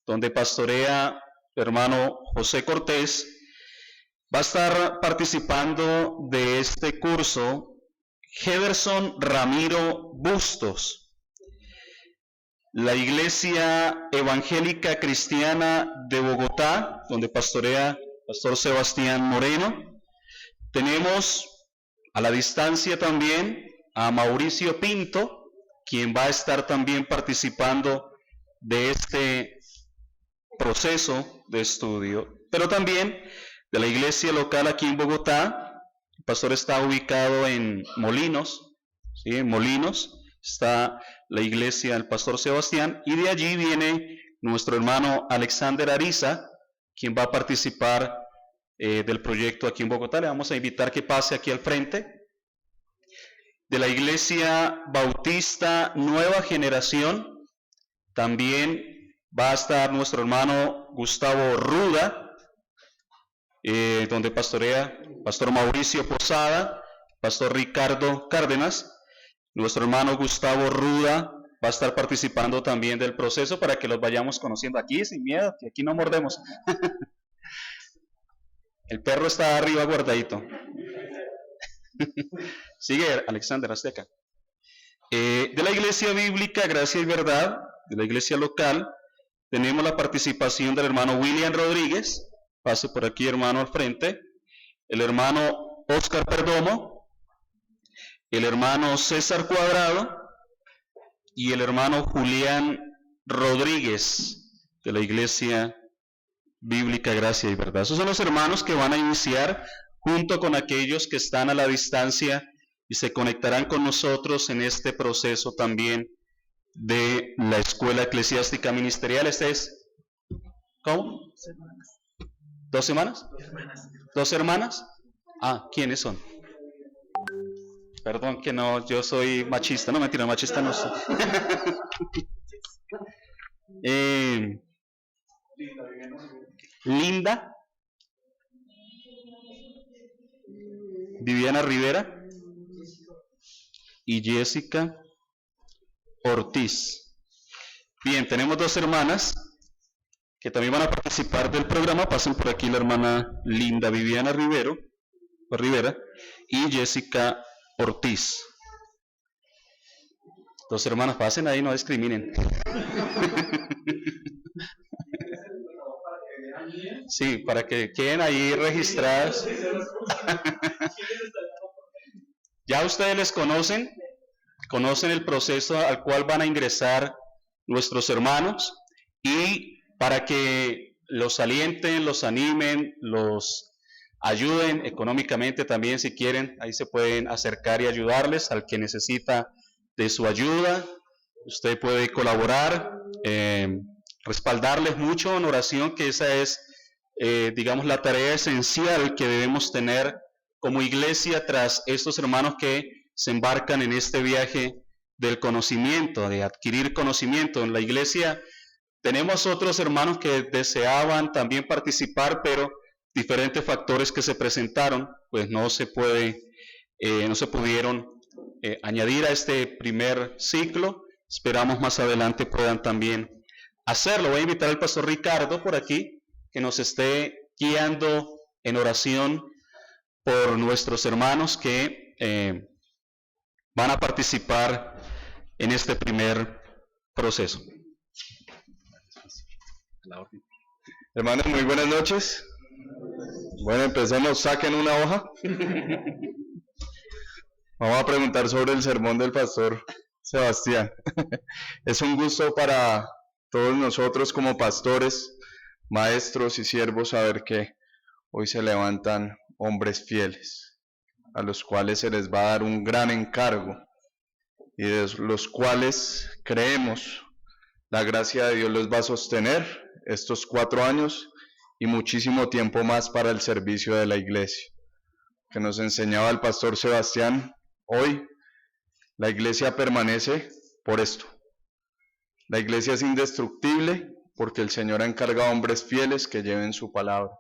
donde pastorea el hermano José Cortés, va a estar participando de este curso Jefferson Ramiro Bustos. La Iglesia Evangélica Cristiana de Bogotá, donde pastorea Pastor Sebastián Moreno. Tenemos a la distancia también a Mauricio Pinto, quien va a estar también participando de este proceso de estudio. Pero también de la iglesia local aquí en Bogotá, el pastor está ubicado en Molinos, ¿sí? En Molinos está la iglesia del pastor Sebastián, y de allí viene nuestro hermano Alexander Ariza, quien va a participar del proyecto aquí en Bogotá. Le vamos a invitar que pase aquí al frente. De la Iglesia Bautista Nueva Generación también va a estar nuestro hermano Gustavo Ruda, donde pastorea Pastor Mauricio Posada, Pastor Ricardo Cárdenas. Nuestro hermano Gustavo Ruda va a estar participando también del proceso para que los vayamos conociendo aquí sin miedo, que aquí no mordemos. El perro está arriba guardadito. Sigue Alexander Azteca. De la Iglesia Bíblica Gracia y Verdad, de la iglesia local, tenemos la participación del hermano William Rodríguez. Pase por aquí, hermano, al frente. El hermano Oscar Perdomo, el hermano César Cuadrado y el hermano Julián Rodríguez, de la Iglesia Bíblica Gracia y Verdad. Esos son los hermanos que van a iniciar junto con aquellos que están a la distancia y se conectarán con nosotros en este proceso también de la Escuela Eclesiástica Ministerial. Este es, ¿cómo? 2 semanas. ¿Dos hermanas? Ah, ¿quiénes son? Perdón que no, yo soy machista. No, mentira, machista no soy. Linda, Viviana Rivera y Jessica Ortiz. Bien, tenemos 2 hermanas que también van a participar del programa. Pasen por aquí la hermana Linda Viviana Rivera y Jessica Ortiz. 2 hermanas, pasen ahí, no discriminen. Sí, para que queden ahí registradas. Ya ustedes les conocen el proceso al cual van a ingresar nuestros hermanos, y para que los alienten, los animen, los ayuden económicamente también, si quieren, ahí se pueden acercar y ayudarles al que necesita de su ayuda. Usted puede colaborar, respaldarles mucho en oración, que esa es, digamos, la tarea esencial que debemos tener como iglesia tras estos hermanos que se embarcan en este viaje del conocimiento, de adquirir conocimiento. En la iglesia tenemos otros hermanos que deseaban también participar, pero diferentes factores que se presentaron, pues no se pudieron añadir a este primer ciclo. Esperamos más adelante puedan también hacerlo. Voy a invitar al pastor Ricardo por aquí, que nos esté guiando en oración por nuestros hermanos que van a participar en este primer proceso. Hermanos, muy buenas noches. Bueno, empecemos, saquen una hoja. Vamos a preguntar sobre el sermón del pastor Sebastián. Es un gusto para todos nosotros como pastores, maestros y siervos saber que hoy se levantan hombres fieles, a los cuales se les va a dar un gran encargo y de los cuales creemos la gracia de Dios les va a sostener estos 4 años y muchísimo tiempo más para el servicio de la iglesia. Que nos enseñaba el pastor Sebastián, hoy la iglesia permanece por esto. La iglesia es indestructible porque el Señor ha encargado a hombres fieles que lleven su palabra.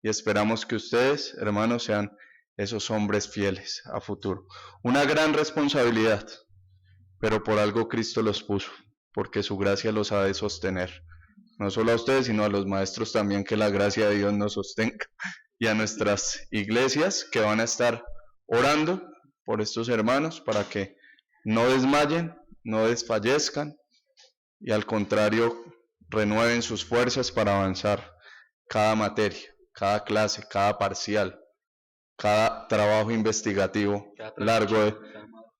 Y esperamos que ustedes, hermanos, sean esos hombres fieles a futuro. Una gran responsabilidad, pero por algo Cristo los puso, porque su gracia los ha de sostener. No solo a ustedes, sino a los maestros también, que la gracia de Dios nos sostenga. Y a nuestras iglesias que van a estar orando por estos hermanos para que no desmayen, no desfallezcan y al contrario renueven sus fuerzas para avanzar cada materia, cada clase, cada parcial, cada trabajo investigativo largo,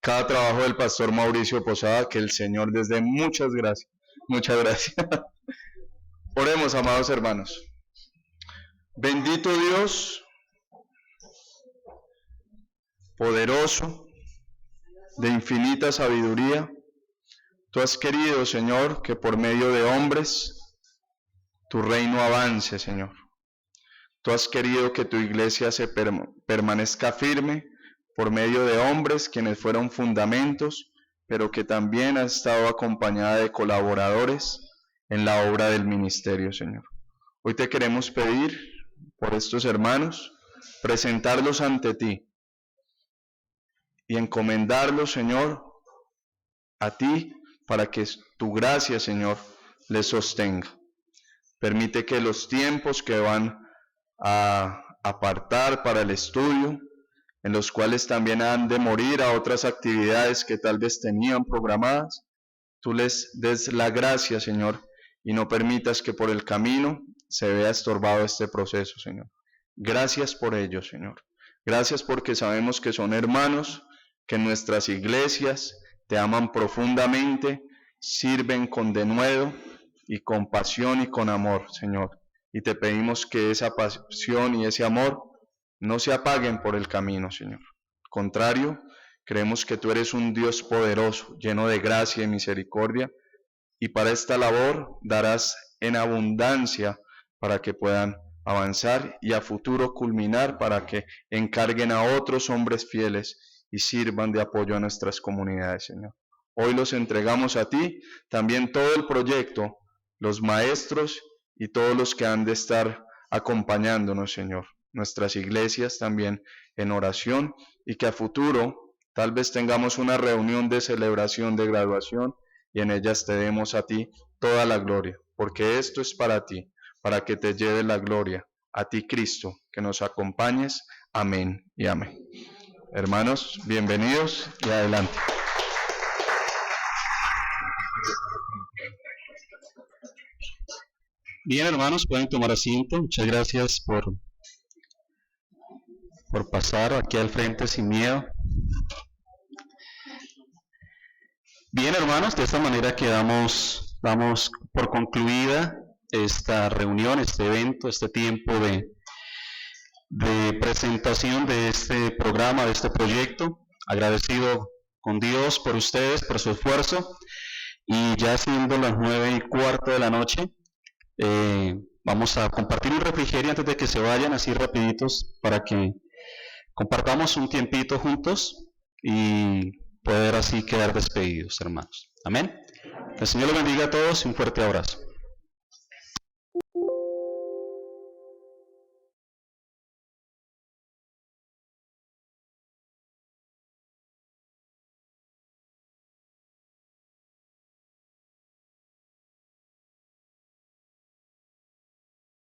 cada trabajo del pastor Mauricio Posada, que el Señor les dé muchas gracias. Muchas gracias. Oremos, amados hermanos. Bendito Dios, poderoso, de infinita sabiduría, tú has querido, Señor, que por medio de hombres tu reino avance, Señor. Tú has querido que tu iglesia se permanezca firme por medio de hombres quienes fueron fundamentos, pero que también ha estado acompañada de colaboradores en la obra del ministerio, Señor. Hoy te queremos pedir por estos hermanos, presentarlos ante ti y encomendarlos, Señor, a ti para que tu gracia, Señor, les sostenga. Permite que los tiempos que van a apartar para el estudio, en los cuales también han de morir a otras actividades que tal vez tenían programadas, tú les des la gracia, Señor, y no permitas que por el camino se vea estorbado este proceso, Señor. Gracias por ello, Señor. Gracias porque sabemos que son hermanos, que en nuestras iglesias te aman profundamente, sirven con denuedo y con pasión y con amor, Señor. Y te pedimos que esa pasión y ese amor no se apaguen por el camino, Señor. Al contrario, creemos que tú eres un Dios poderoso, lleno de gracia y misericordia, y para esta labor darás en abundancia para que puedan avanzar y a futuro culminar para que encarguen a otros hombres fieles y sirvan de apoyo a nuestras comunidades, Señor. Hoy los entregamos a ti, también todo el proyecto, los maestros y todos los que han de estar acompañándonos, Señor. Nuestras iglesias también en oración y que a futuro tal vez tengamos una reunión de celebración de graduación y en ellas te demos a ti toda la gloria, porque esto es para ti, para que te lleve la gloria. A ti, Cristo, que nos acompañes. Amén y amén. Hermanos, bienvenidos y adelante. Bien, hermanos, pueden tomar asiento. Muchas gracias por pasar aquí al frente sin miedo. Bien, hermanos, de esta manera damos por concluida esta reunión, este evento, este tiempo de presentación de este programa, de este proyecto. Agradecido con Dios por ustedes, por su esfuerzo. Y ya siendo las 9:15 de la noche, vamos a compartir un refrigerio antes de que se vayan, así rapiditos, para que compartamos un tiempito juntos y poder así quedar despedidos, hermanos. Amén. Que el Señor los bendiga a todos y un fuerte abrazo.